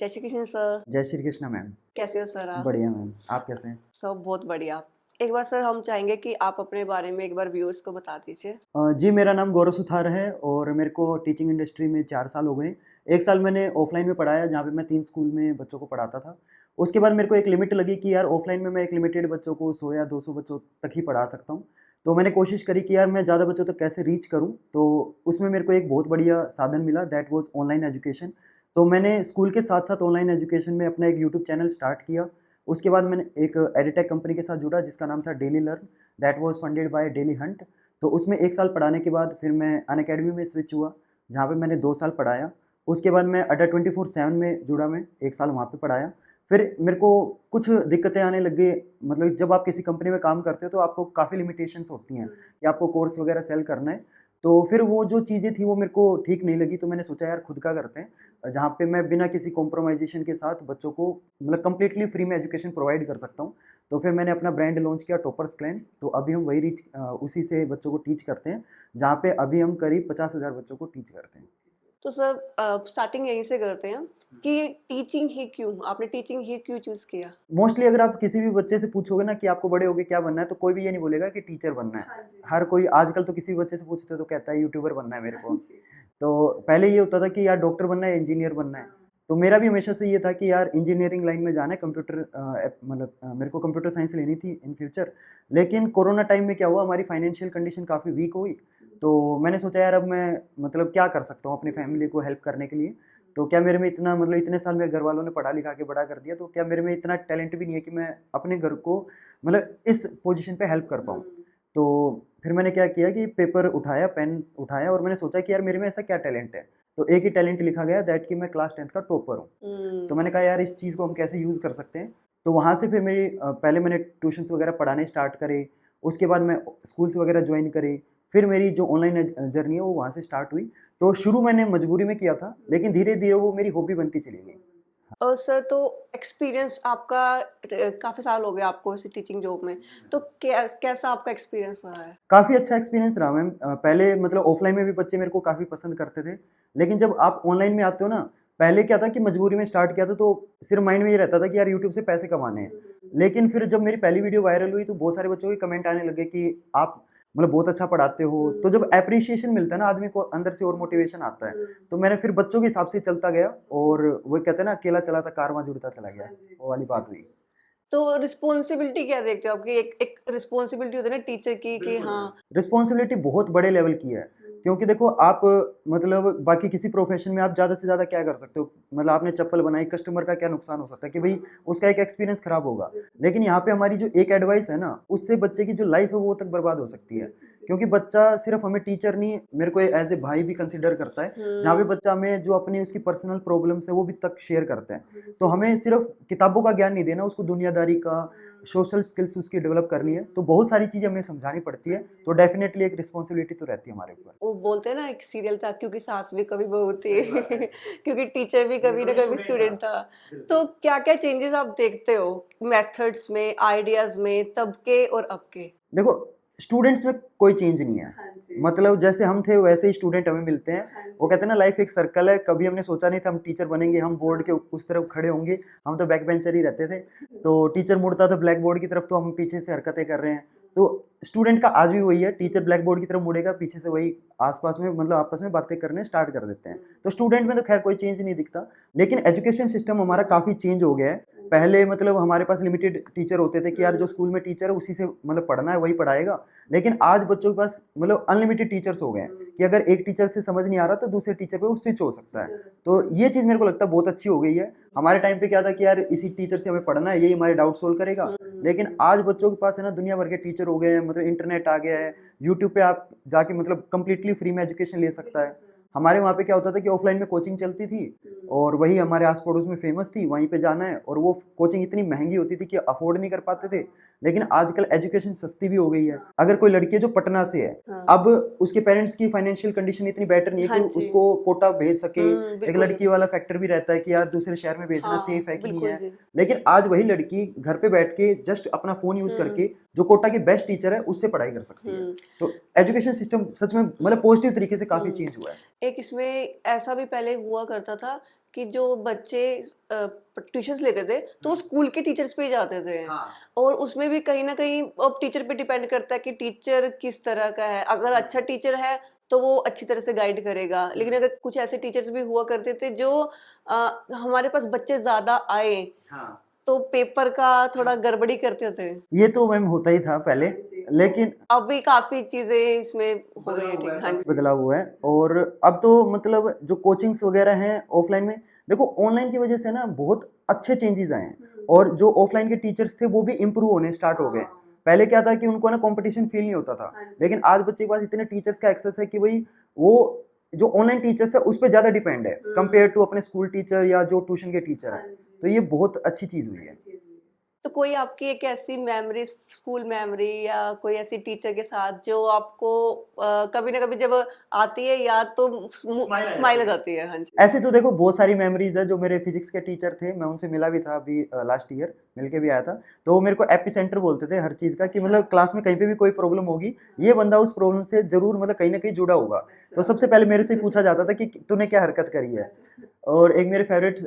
जय श्री कृष्ण सर। जय श्री कृष्ण मैम। कैसे हो सर आप? बढ़िया मैम, आप कैसे हैं? सब बहुत बढ़िया। एक बार सर हम चाहेंगे कि आप अपने बारे में एक बार व्यूअर्स को बता दीजिए। जी, मेरा नाम गौरव सुथार है और मेरे को टीचिंग इंडस्ट्री में 4 साल हो गए। 1 साल मैंने ऑफ़लाइन में पढ़ाया जहाँ पे मैं 3 स्कूल में बच्चों को पढ़ाता था। उसके बाद मेरे को एक लिमिट लगी कि यार ऑफ़लाइन में मैं एक लिमिटेड बच्चों को 100 या 200 बच्चों तक ही पढ़ा सकता हूँ। तो मैंने कोशिश करी कि यार मैं ज़्यादा बच्चों तक कैसे रीच करूँ, तो उसमें मेरे को एक बहुत बढ़िया साधन मिला दैट वाज़ ऑनलाइन एजुकेशन। तो मैंने स्कूल के साथ-साथ ऑनलाइन एजुकेशन में अपना एक यूट्यूब चैनल स्टार्ट किया। उसके बाद मैंने एक एडटेक कंपनी के साथ जुड़ा जिसका नाम था daily learn that was funded by daily Hunt. तो उसमें 1 साल पढ़ाने के बाद फिर मैं अनअकैडमी में स्विच हुआ, जहाँ पे मैंने 2 साल पढ़ाया। उसके बाद मैं अड्डा 24/7 में जुड़ा मैं, 1 साल वहाँ पे पढ़ाया। फिर मेरे को कुछ दिक्कतें आने लग गई, मतलब जब आप किसी कंपनी में काम करते हो तो आपको काफ़ी लिमिटेशंस होती हैं कि आपको कोर्स वगैरह सेल करना है। तो फिर वो जो चीज़ें थी वो मेरे को ठीक नहीं लगी, तो मैंने सोचा यार खुद का करते हैं, जहाँ पे मैं बिना किसी कॉम्प्रोमाइज़ेशन के साथ बच्चों को मतलब कंप्लीटली फ्री में एजुकेशन प्रोवाइड कर सकता हूँ। तो फिर मैंने अपना ब्रांड लॉन्च किया टॉपर्स क्लैन, तो अभी हम वही उसी से बच्चों को टीच करते हैं, जहाँ पे अभी हम करीब 50,000 बच्चों को टीच करते हैं। तो सर स्टार्टिंग यहीं से करते हैं कि टीचिंग ही क्यों? आपने टीचिंग ही क्यों चूज़ किया? मोस्टली अगर आप किसी भी बच्चे से पूछोगे ना कि आपको बड़े होके क्या बनना है, तो कोई भी ये नहीं बोलेगा कि टीचर बनना है। हाँ जी। हर कोई आजकल तो किसी भी बच्चे से पूछते हो तो कहता है यूट्यूबर बनना है मेरे हाँ को। जी। तो पहले ये होता था कि यार डॉक्टर बनना है, इंजीनियर बनना है। हाँ। तो मेरा भी हमेशा से ये था कि यार इंजीनियरिंग लाइन में जाना है, कंप्यूटर मतलब मेरे को कंप्यूटर साइंस लेनी थी इन फ्यूचर। लेकिन कोरोना टाइम में क्या हुआ, हमारी फाइनेंशियल कंडीशन काफ़ी वीक हुई। तो मैंने सोचा यार अब मैं मतलब क्या कर सकता हूँ अपनी फैमिली को हेल्प करने के लिए। तो क्या मेरे में इतना मतलब इतने साल मेरे घर वालों ने पढ़ा लिखा के बड़ा कर दिया, तो क्या मेरे में इतना टैलेंट भी नहीं है कि मैं अपने घर को मतलब इस पोजीशन पे हेल्प कर पाऊँ। तो फिर मैंने क्या किया कि पेपर उठाया, पेन उठाया और मैंने सोचा कि यार मेरे में ऐसा क्या टैलेंट है? तो एक ही टैलेंट लिखा गया दैट कि मैं क्लास 10th का टॉपर हूँ। तो हुँ। मैंने कहा यार इस चीज़ को हम कैसे यूज़ कर सकते हैं? तो वहाँ से फिर मेरी पहले मैंने ट्यूशन्स वगैरह पढ़ाने स्टार्ट करे, उसके बाद मैं स्कूल्स वगैरह जॉइन करे, फिर मेरी जो ऑनलाइन जर्नी है वो वहाँ से स्टार्ट हुई। तो शुरू मैंने मजबूरी में किया था, लेकिन धीरे-धीरे वो मेरी हॉबी बनती चली गई। और सर तो एक्सपीरियंस आपका काफ़ी साल हो गए आपको इस टीचिंग जॉब में, तो कैसा आपका एक्सपीरियंस रहा है? काफ़ी अच्छा एक्सपीरियंस रहा मैम। पहले मतलब ऑफ़लाइन में भी बच्चे मेरे को काफ़ी पसंद करते थे। लेकिन जब आप ऑनलाइन में आते हो ना, पहले क्या था कि मजबूरी में स्टार्ट किया था तो सिर्फ़ माइंड में ये रहता था कि यार यूट्यूब से पैसे कमाने हैं। लेकिन फिर जब मेरी पहली वीडियो वायरल हुई तो बहुत सारे बच्चों के कमेंट आने लगे कि आप मतलब बहुत अच्छा पढ़ाते हो। तो जब एप्रिसिएशन मिलता है ना आदमी को अंदर से और मोटिवेशन आता है। तो मैंने फिर बच्चों के हिसाब से चलता गया और वो कहते हैं ना अकेला चला था कारवां जुड़ता चला गया। वो वाली बात हुई। तो रिस्पॉन्सिबिलिटी क्या देखते हो आपकी? एक एक रिस्पॉन्सिबिलिटी होती है ना टीचर की कि हाँ। रिस्पॉन्सिबिलिटी बहुत बड़े लेवल की है। क्योंकि देखो आप मतलब बाकी किसी प्रोफ़ेशन में आप ज़्यादा से ज़्यादा क्या कर सकते हो? मतलब आपने चप्पल बनाई, कस्टमर का क्या नुकसान हो सकता है कि भई उसका एक एक्सपीरियंस खराब होगा। लेकिन यहाँ पे हमारी जो एक एडवाइस है ना, उससे बच्चे की जो लाइफ़ है वो तक बर्बाद हो सकती है। क्योंकि बच्चा सिर्फ़ हमें टीचर नहीं, मेरे को एज़ ए भाई भी कंसिडर करता है, जहाँ पे हुँ। बच्चा हमें जो अपनी उसकी पर्सनल प्रॉब्लम्स है वो भी तक शेयर करता है। तो हमें सिर्फ़ किताबों का ज्ञान नहीं देना, उसको दुनियादारी का, सोशल स्किल्स उसकी डेवलप करनी है। तो बहुत सारी चीज़ें हमें समझानी पड़ती है। तो डेफ़िनेटली एक रिस्पॉन्सिबिलिटी तो रहती है हमारे ऊपर। वो बोलते हैं ना एक सीरियल था क्योंकि सास भी कभी बहू होती सही बात है है। क्योंकि टीचर भी ये कभी ना कभी कभी स्टूडेंट था। स्टूडेंट था। तो बिल्कुल। क्या-क्या चेंजेस आप देखते हो मेथड्स में, आइडियाज़ में तब के और अब के? देखो, स्टूडेंट्स में कोई चेंज नहीं है। हाँ जी। मतलब जैसे हम थे वैसे ही स्टूडेंट हमें मिलते हैं। हाँ वो जी। कहते हैं ना लाइफ़ एक सर्कल है, कभी हमने सोचा नहीं था हम टीचर बनेंगे, हम बोर्ड के उस तरफ खड़े होंगे, हम तो बैक बेंचर ही रहते थे। तो टीचर मुड़ता था ब्लैक बोर्ड की तरफ तो हम पीछे से हरकतें कर रहे हैं। तो स्टूडेंट का आज भी वही है, टीचर ब्लैक बोर्ड की तरफ मुड़ेगा, पीछे से वही आस-पास में मतलब आपस में बातें करने स्टार्ट कर देते हैं। तो स्टूडेंट में तो ख़ैर कोई चेंज नहीं दिखता, लेकिन एजुकेशन सिस्टम हमारा काफ़ी चेंज हो गया है। पहले मतलब हमारे पास लिमिटेड टीचर होते थे कि यार जो स्कूल में टीचर है उसी से मतलब पढ़ना है वही पढ़ाएगा। लेकिन आज बच्चों के पास मतलब अनलिमिटेड टीचर्स हो गए हैं कि अगर एक टीचर से समझ नहीं आ रहा तो दूसरे टीचर पे वो स्विच हो सकता है। तो ये चीज़ मेरे को लगता है बहुत अच्छी हो गई है। हमारे टाइम पे क्या था कि यार इसी टीचर से हमें पढ़ना है, यही हमारे डाउट सॉल्व करेगा। लेकिन आज बच्चों के पास है ना दुनिया भर के टीचर हो गए हैं, मतलब इंटरनेट आ गया है। यूट्यूब पे आप जाके मतलब कंप्लीटली फ्री में एजुकेशन ले सकता है। हमारे वहाँ पे क्या होता था कि ऑफलाइन में कोचिंग चलती थी और वही हमारे आस-पड़ोस में फेमस थी, वहीं पे जाना है और वो कोचिंग इतनी महँगी होती थी कि अफ़ोर्ड नहीं कर पाते थे। लेकिन आजकल एजुकेशन सस्ती भी हो गई है। अगर कोई लड़की है जो पटना से है, हाँ। अब उसके पेरेंट्स की फाइनेंशियल कंडीशन इतनी बेटर नहीं है हाँ कि जी। उसको कोटा भेज सके। एक बिल्कुल। लड़की वाला फैक्टर भी रहता है कि यार दूसरे शहर में भेजना हाँ, सेफ है कि नहीं बिल्कुल है। जी। लेकिन आज वही लड़की घर पे बैठ के जस्ट अपना फ़ोन यूज़ हुँ। करके जो कोटा की बेस्ट टीचर है उससे पढ़ाई कर सकती है। हम्म तो एजुकेशन सिस्टम सच में मतलब पॉजिटिव तरीके से काफी हम्म चेंज हुआ है। एक इसमें ऐसा भी पहले हुआ करता था कि जो बच्चे ट्यूशंस लेते थे तो वो स्कूल के टीचर्स पे ही जाते थे। हाँ। और उसमें भी कहीं ना कहीं अब टीचर पे डिपेंड करता है कि टीचर किस तरह का है। अगर अच्छा टीचर है तो वो अच्छी तरह से गाइड करेगा, लेकिन अगर कुछ ऐसे टीचर्स भी हुआ करते थे जो हमारे पास बच्चे ज्यादा आए हाँ। तो पेपर का थोड़ा गड़बड़ी करते थे। ये तो मैम होता ही था पहले, लेकिन अभी काफी चीजें इसमें हो गई है, ठीक। हाँ जी। बदलाव हुआ है। और अब तो मतलब जो कोचिंग्स वगैरह हैं ऑफलाइन में, देखो ऑनलाइन की वजह से ना बहुत अच्छे चेंजेस आए हैं और जो ऑफलाइन के टीचर्स थे वो भी इम्प्रूव होने स्टार्ट हो गए। पहले क्या था कि उनको ना कंपटीशन फील नहीं होता था, लेकिन आज बच्चे के पास इतने टीचर्स का एक्सेस है कि भाई वो जो ऑनलाइन टीचर्स है उस पर ज्यादा डिपेंड है कंपेयर टू अपने स्कूल टीचर या जो ट्यूशन के टीचर है। तो ये बहुत अच्छी चीज हुई है। तो कोई आपकी एक ऐसी मेमोरी, स्कूल मेमोरी या कोई ऐसी टीचर के साथ जो आपको कभी ना कभी जब आती है याद तो स्माइल आ जाती है? हाँ जी। ऐसे तो देखो बहुत सारी मेमोरीज है। जो मेरे फिजिक्स के टीचर थे मैं उनसे मिला भी था अभी लास्ट ईयर, मिलके भी आया था। तो वो मेरे को एपी सेंटर बोलते थे हर चीज का कि मतलब क्लास में कहीं पे भी कोई प्रॉब्लम होगी ये बंदा उस प्रॉब्लम से जरूर मतलब कहीं ना कहीं जुड़ा होगा। तो सबसे पहले मेरे से पूछा जाता था कि तूने क्या हरकत करी है। और एक मेरे फेवरेट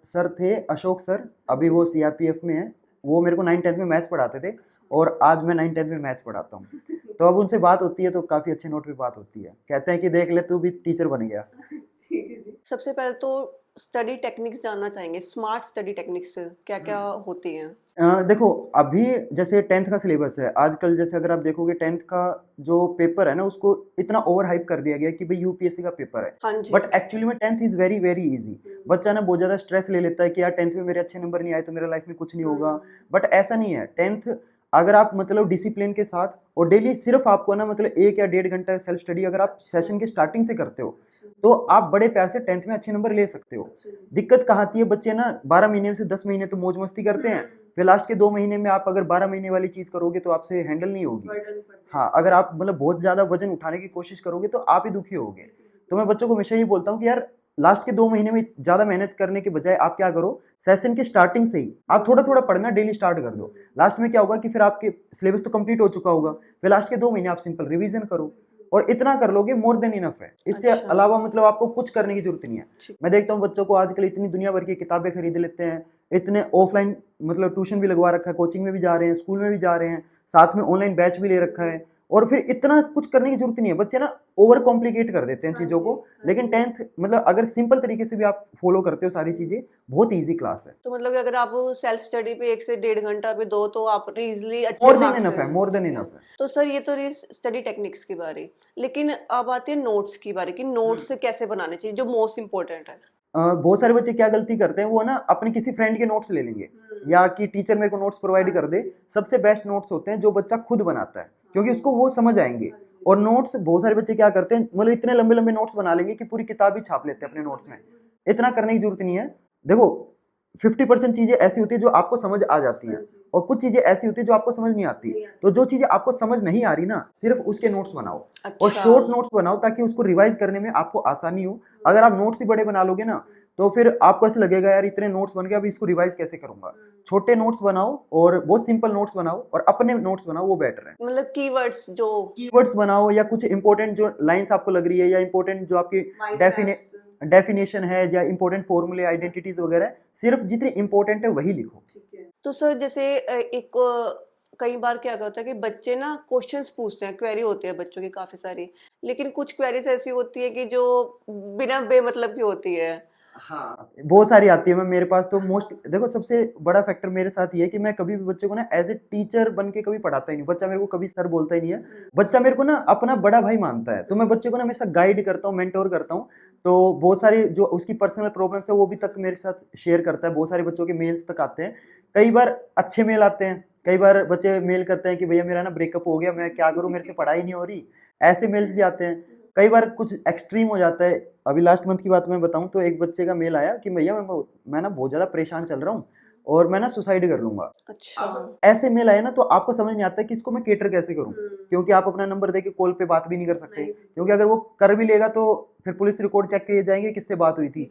सर थे अशोक सर, अभी वो सीआरपीएफ में है। वो मेरे को 9th 10th में मैथ्स पढ़ाते थे और आज मैं 9th 10th में मैथ्स पढ़ाता हूँ। तो अब उनसे बात होती है तो काफी अच्छे नोट पे बात होती है, कहते हैं कि देख ले तू भी टीचर बन गया। सबसे पहले तो स्टडी टेक्निक्स जानना चाहेंगे। स्मार्ट स्टडी टेक्निक्स क्या क्या होती हैं? देखो अभी जैसे 10th का सिलेबस है आजकल, जैसे अगर आप देखोगे 10th का जो पेपर है ना उसको इतना ओवर हाइप कर दिया गया कि भाई यूपीएससी का पेपर है। हाँ जी। बट एक्चुअली में 10th is very very easy. बच्चा ना बहुत ज्यादा स्ट्रेस ले लेता है कि यार 10th में मेरे अच्छे नंबर नहीं आए तो मेरा लाइफ में कुछ नहीं होगा। बट ऐसा नहीं है। 10th अगर आप मतलब डिसिप्लिन के साथ और डेली सिर्फ आपको ना मतलब 1 या 1.5 घंटा सेल्फ स्टडी अगर आप सेशन के स्टार्टिंग से करते हो तो आप बड़े प्यार से 10th में अच्छे नंबर ले सकते हो। दिक्कत कहाँ आती है, बच्चे ना 12 महीने में से 10 महीने तो मौज मस्ती करते हैं, फिर लास्ट के 2 महीने में आप अगर 12 महीने वाली चीज करोगे तो आपसे हैंडल नहीं होगी। हाँ, अगर आप मतलब बहुत ज्यादा वजन उठाने की कोशिश करोगे तो आप ही दुखी होगे। तो मैं बच्चों को हमेशा ये बोलता हूँ कि यार लास्ट के 2 महीने में ज्यादा मेहनत करने के बजाय आप क्या करो, सेशन के स्टार्टिंग से ही आप थोड़ा थोड़ा पढ़ना डेली स्टार्ट कर दो। लास्ट में क्या होगा कि फिर आपके सिलेबस तो कंप्लीट हो चुका होगा, फिर लास्ट के 2 महीने आप सिंपल रिवीजन करो और इतना कर लोगे मोर देन इनफ है। इससे अच्छा। अलावा मतलब आपको कुछ करने की जरूरत नहीं है। ठीक। मैं देखता हूँ बच्चों को आजकल इतनी दुनिया भर की किताबें खरीद लेते हैं, इतने ऑफलाइन मतलब ट्यूशन भी लगवा रखा है, कोचिंग में भी जा रहे हैं, स्कूल में भी जा रहे हैं, साथ में ऑनलाइन बैच भी ले रखा है और फिर इतना कुछ करने की जरूरत नहीं है। बच्चे ना ओवर कॉम्प्लिकेट कर देते हैं चीजों को, लेकिन 10th मतलब अगर सिंपल तरीके से भी आप फॉलो करते हो सारी चीजें, बहुत ईजी क्लास है। तो मतलब कि अगर आप सेल्फ स्टडी पे 1 से 1.5 घंटा भी दो तो आप इजीली अच्छे मोर देन मार्क्स इनफ है, मोर देन इनफ है। तो सर ये तो रही स्टडी टेक्निक्स की बारी, लेकिन अब आती है नोट्स की बारी कि नोट्स कैसे बनाने चाहिए जो मोस्ट इम्पोर्टेंट है। बहुत सारे बच्चे क्या गलती करते हैं, वो ना अपने किसी फ्रेंड के नोट्स ले लेंगे या कि टीचर मेरे को नोट्स प्रोवाइड कर दे। सबसे बेस्ट नोट्स होते हैं जो बच्चा खुद बनाता है, क्योंकि उसको वो समझ आएंगे। और नोट्स बहुत सारे बच्चे क्या करते हैं, मतलब इतने लंबे लंबे नोट्स बना लेंगे कि पूरी किताब ही छाप लेते हैं अपने नोट्स में। इतना करने की जरूरत नहीं है। देखो 50% चीजें ऐसी होती है जो आपको समझ आ जाती है और कुछ चीजें ऐसी होती है जो आपको समझ नहीं आती। तो जो चीजें आपको समझ नहीं आ रही ना, सिर्फ उसके नोट्स बनाओ और अच्छा। शॉर्ट नोट्स बनाओ ताकि उसको रिवाइज करने में आपको आसानी हो। अगर आप नोट्स ही बड़े बना लोगे ना तो फिर आपको ऐसे लगेगा यार इतने नोट्स बन गए, अभी इसको रिवाइज कैसे करूंगा। छोटे नोट्स बनाओ और बहुत सिंपल नोट्स बनाओ और अपने नोट्स बनाओ, वो बेटर है। मतलब कीवर्ड्स जो कीवर्ड्स बनाओ या कुछ इंपॉर्टेंट जो लाइंस आपको लग रही है या इंपॉर्टेंट जो आपकी डेफिनेशन है या इंपॉर्टेंट फॉर्मूले आइडेंटिटीज वगैरह, सिर्फ जितनी इंपॉर्टेंट है वही लिखो। तो सर जैसे कई बार क्या होता है कि बच्चे ना क्वेश्चंस पूछते हैं, क्वेरी होती है बच्चों की काफी सारी, लेकिन कुछ क्वेरीज ऐसी होती है कि जो बिना बेमतलब की होती है। हाँ, बहुत सारी आती है। मैं मेरे पास तो मोस्ट देखो सबसे बड़ा फैक्टर मेरे साथ ये है कि मैं कभी भी बच्चे को ना एज ए टीचर बन के कभी पढ़ाता ही नहीं। बच्चा मेरे को कभी सर बोलता ही नहीं है। बच्चा मेरे को ना अपना बड़ा भाई मानता है, तो मैं बच्चे को ना हमेशा गाइड करता हूँ, मेंटोर करता हूँ। तो बहुत सारी जो उसकी पर्सनल प्रॉब्लम्स है वो भी तक मेरे साथ शेयर करता है। बहुत सारे बच्चों के मेल्स तक आते हैं, कई बार अच्छे मेल आते हैं, कई बार बच्चे मेल करते हैं कि भैया मेरा ना ब्रेकअप हो गया, मैं क्या करूँ, मेरे से पढ़ाई नहीं हो रही। ऐसे मेल्स भी आते हैं। कई बार कुछ एक्सट्रीम हो जाता है। अभी लास्ट मंथ की बात मैं बताऊं तो एक बच्चे का मेल आया कि भैया मैं ना बहुत ज्यादा परेशान चल रहा हूँ और मैं ना सुसाइड कर लूंगा। अच्छा। अब ऐसे मेल आए ना तो आपको समझ नहीं आता कि इसको मैं केटर कैसे करूं, क्योंकि आप अपना नंबर देके कॉल पे बात भी नहीं कर सकते, क्योंकि अगर वो कर भी लेगा तो फिर पुलिस रिकॉर्ड चेक किए जाएंगे किससे बात हुई थी।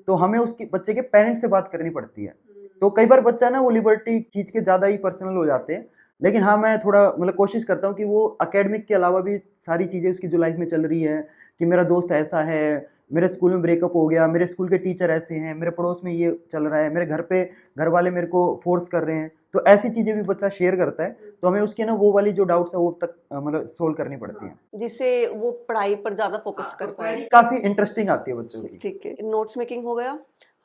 तो हमें उसके बच्चे के पेरेंट्स से बात करनी पड़ती है। तो कई बार बच्चा ना वो लिबर्टी खींच के ज्यादा ही पर्सनल हो जाते हैं। लेकिन हाँ, मैं थोड़ा मतलब कोशिश करता हूँ कि वो एकेडमिक के अलावा भी सारी चीज़ें उसकी जो लाइफ में चल रही है, कि मेरा दोस्त ऐसा है, मेरे स्कूल में ब्रेकअप हो गया, मेरे स्कूल के टीचर ऐसे हैं, मेरे पड़ोस में ये चल रहा है, मेरे घर पे घर वाले मेरे को फ़ोर्स कर रहे हैं। तो ऐसी चीज़ें भी बच्चा शेयर करता है, तो हमें उसके ना वो वाली जो डाउट्स है वो तक मतलब सोल्व करनी पड़ती हैं। जिससे वो पढ़ाई पर ज़्यादा फोकस कर पाए। काफ़ी इंटरेस्टिंग आती है बच्चों की। ठीक है, नोट्स मेकिंग हो गया,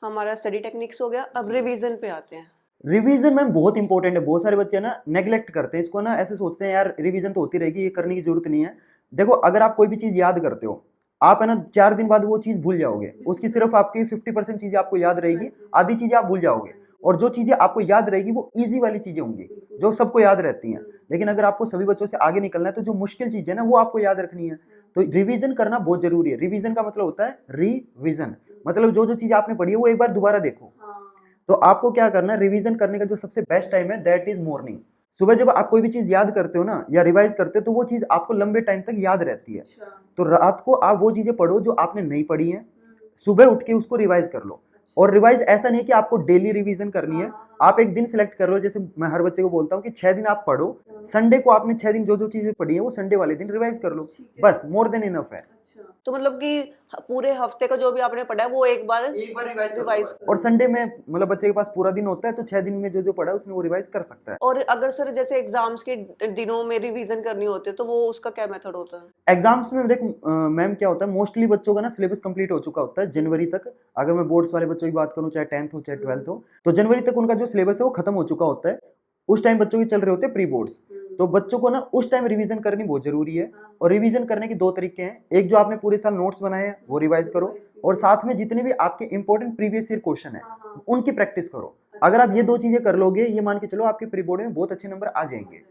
हमारा स्टडी टेक्निक्स हो गया, अब रिवीजन पे आते हैं। रिवीजन मैम बहुत इंपॉर्टेंट है। बहुत सारे बच्चे ना नेग्लेक्ट करते हैं इसको, ना ऐसे सोचते हैं यार रिवीजन तो होती रहेगी, ये करने की जरूरत नहीं है। देखो, अगर आप कोई भी चीज याद करते हो, आप है ना 4 दिन बाद वो चीज भूल जाओगे। उसकी सिर्फ आपकी 50% चीजें आपको याद रहेगी, आधी चीजें आप भूल जाओगे। और जो चीजें आपको याद रहेगी वो इजी वाली चीजें होंगी, जो सबको याद रहती हैं। लेकिन अगर आपको सभी बच्चों से आगे निकलना है तो जो मुश्किल चीज है ना वो आपको याद रखनी है। तो रिवीजन करना बहुत जरूरी है। रिवीजन का मतलब होता है रिवीजन, मतलब जो जो चीज आपने पढ़ी है वो एक बार दोबारा देखो। तो आपको क्या करना है, रिवीजन करने का जो सबसे बेस्ट टाइम है दैट इज मॉर्निंग। सुबह जब आप कोई भी चीज याद करते हो ना या रिवाइज करते हो तो वो चीज आपको लंबे टाइम तक याद रहती है। तो रात को आप वो चीजें पढ़ो जो आपने नहीं पढ़ी हैं, सुबह उठ के उसको रिवाइज कर लो। और रिवाइज ऐसा नहीं है कि आपको डेली रिवीजन करनी है। आप एक दिन सिलेक्ट कर लो, जैसे मैं हर बच्चे को बोलता हूँ कि 6 दिन आप पढ़ो। संडे को आपने 6 दिन जो जो चीजें पढ़ी है वो संडे वाले दिन रिवाइज कर लो, बस मोर देन इनफ है। तो मतलब कि पूरे हफ्ते का जो भी आपने पढ़ा है वो एक बार रिवाइज और संडे में मतलब बच्चे के पास पूरा दिन होता है, तो 6 दिन में जो जो पढ़ा है उसने वो रिवाइज कर सकता है। और अगर सर जैसे एग्जाम्स के दिनों में रिवीजन करनी होती है तो वो उसका क्या मेथड होता है? एग्जाम्स में देख मैम क्या होता है, मोस्टली बच्चों का ना सिलेबस कंप्लीट हो चुका होता है जनवरी तक। अगर मैं बोर्ड्स वाले बच्चों की बात करूं, चाहे 10th हो चाहे 12th हो, तो जनवरी तक उनका जो सिलेबस है वो खत्म हो चुका होता है। उस टाइम बच्चों के चल रहे होते हैं प्री बोर्ड्स। तो बच्चों को ना उस टाइम रिवीजन करनी बहुत जरूरी है। और रिवीजन करने के दो तरीके हैं, एक जो आपने पूरे साल नोट्स बनाए हैं वो रिवाइज करो, और साथ में जितने भी आपके इंपॉर्टेंट प्रीवियस ईयर क्वेश्चन है उनकी प्रैक्टिस करो। अगर आप ये दो चीजें कर लोगे, ये मान के चलो आपके प्री बोर्ड में बहुत अच्छे नंबर आ जाएंगे।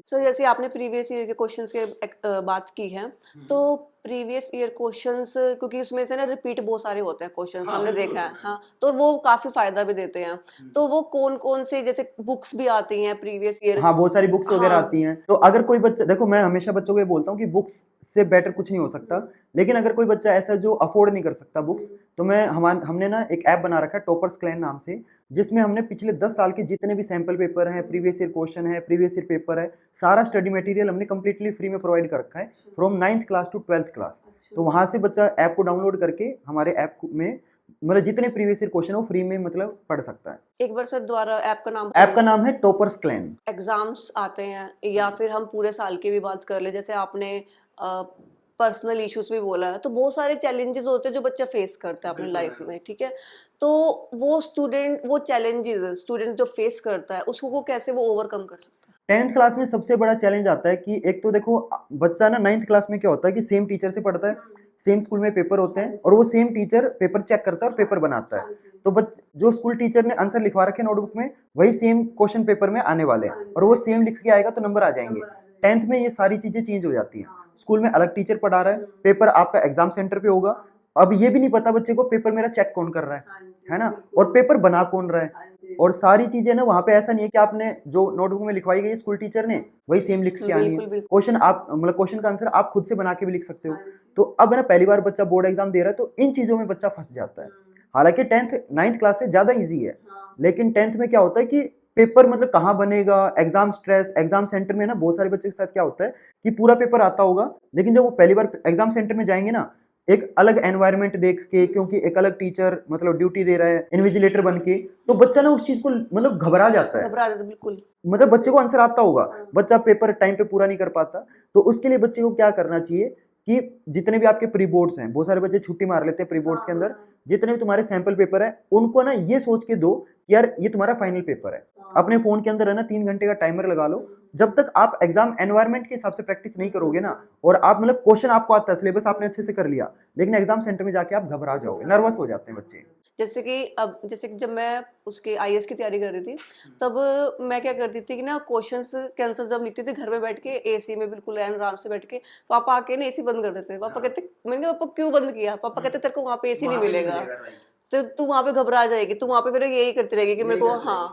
सर जैसे आपने प्रीवियस ईयर के क्वेश्चंस के बात की है, तो प्रीवियस ईयर क्वेश्चंस क्योंकि उसमें से ना रिपीट बहुत सारे होते हैं क्वेश्चंस, हमने देखा है। हाँ, तो वो काफी फायदा भी देते हैं। तो वो कौन कौन से, जैसे बुक्स भी आती हैं प्रीवियस ईयर? हाँ, बहुत सारी बुक्स वगैरह हाँ। आती हैं। तो अगर कोई बच्चा, देखो मैं हमेशा बच्चों को ये बोलता हूँ कि बुक्स से बेटर कुछ नहीं हो सकता। लेकिन अगर कोई बच्चा ऐसा जो अफोर्ड नहीं कर सकता बुक्स, तो हमने ना एक ऐप बना रखा है टॉपर्स क्लैन नाम से, जिसमें हमने पिछले 10 साल के जितने भी सैंपल पेपर हैं, प्रीवियस ईयर क्वेश्चन है, प्रीवियस ईयर पेपर है, सारा स्टडी मटेरियल हमने कंप्लीटली फ्री में प्रोवाइड कर रखा है from 9th class to 12th class. तो वहां से बच्चा ऐप को डाउनलोड करके हमारे ऐप में मतलब जितने प्रीवियस ईयर क्वेश्चन है वो फ्री में मतलब पढ़ सकता है। एक बार सर दोबारा ऐप का नाम ऐप का नाम है टॉपर्स क्लैन। एग्जाम्स आते हैं या फिर हम पूरे साल की भी बात कर ले, जैसे आपने पर्सनल इश्यूज भी बोला है, तो बहुत सारे चैलेंजेस होते हैं जो बच्चा फेस करता है अपनी लाइफ में, ठीक है? तो वो चैलेंजेस स्टूडेंट जो फेस करता है उसको वो कैसे वो ओवरकम कर सकता है? 10th क्लास में सबसे बड़ा चैलेंज आता है कि एक तो देखो बच्चा ना 9th क्लास में क्या होता है कि सेम टीचर से पढ़ता है, सेम स्कूल में पेपर होते हैं, और वो सेम टीचर पेपर चेक करता है और पेपर बनाता है। तो जो स्कूल टीचर ने आंसर लिखवा रखे नोटबुक में वही सेम क्वेश्चन पेपर में आने वाले हैं, और वो सेम लिख के आएगा तो नंबर आ जाएंगे। 10th में ये सारी चीजें चेंज हो जाती हैं। स्कूल में अलग टीचर पढ़ा रहा है, पेपर आपका एग्जाम सेंटर पे होगा। अब ये भी नहीं पता बच्चे को पेपर मेरा चेक कौन कर रहा है ना, और पेपर बना कौन रहा है। और सारी चीजें ना वहाँ पे ऐसा नहीं है कि आपने जो नोटबुक में लिखवाई गई है स्कूल टीचर ने वही सेम लिख के आनी है। बिल्कुल बिल्कुल। क्वेश्चन आप मतलब क्वेश्चन का आंसर आप खुद से बना के भी लिख सकते हो। तो अब है ना पहली बार बच्चा बोर्ड एग्जाम दे रहा है तो इन चीजों में बच्चा फंस जाता है। हालांकि 9th क्लास से ज्यादा इजी है, लेकिन 10th में क्या होता है कि पेपर मतलब कहाँ बनेगा, एग्जाम स्ट्रेस, एग्जाम सेंटर में ना बहुत सारे बच्चों के साथ क्या होता है कि पूरा पेपर आता होगा, लेकिन जब वो पहली बार एग्जाम सेंटर में जाएंगे ना, एक अलग एनवायरनमेंट देख के, क्योंकि एक अलग टीचर मतलब ड्यूटी दे रहा है इन्विजिलेटर बन के, तो बच्चा ना उस चीज को मतलब घबरा जाता है। बिल्कुल। मतलब बच्चे को आंसर आता होगा, बच्चा पेपर टाइम पे पूरा नहीं कर पाता। तो उसके लिए बच्चे को क्या करना चाहिए कि जितने भी आपके प्री बोर्ड्स हैं, बहुत सारे बच्चे छुट्टी मार लेते हैं प्री बोर्ड्स के अंदर, जितने भी तुम्हारे सैंपल पेपर है उनको ना ये सोच के दो कि यार ये तुम्हारा फाइनल पेपर है। अपने फोन के अंदर है ना 3 घंटे का टाइमर लगा लो। जब तक आप एग्जाम एनवायरनमेंट के हिसाब से प्रैक्टिस नहीं करोगे ना, और आप मतलब क्वेश्चन आपको आता है, सिलेबस आपने अच्छे से कर लिया, लेकिन एग्जाम सेंटर में जाके आप घबरा जाओगे, नर्वस हो जाते हैं बच्चे। जैसे कि जब मैं उसके आईएएस की तैयारी कर रही थी, तब मैं क्या करती थी कि ना क्वेश्चंस के आंसर जब लिखती थी घर में बैठ के एसी में बिल्कुल आराम से बैठ के, पापा आके ना एसी बंद कर देते थे। पापा कहते, मैंने कहा पापा क्यों बंद किया? पापा कहते तेरे को वहाँ पे एसी नहीं मिलेगा, तो तू वहाँ पे घबरा जाएगी, तू वहाँ पे फिर यही करती रहेगी कि मेरे को। हाँ,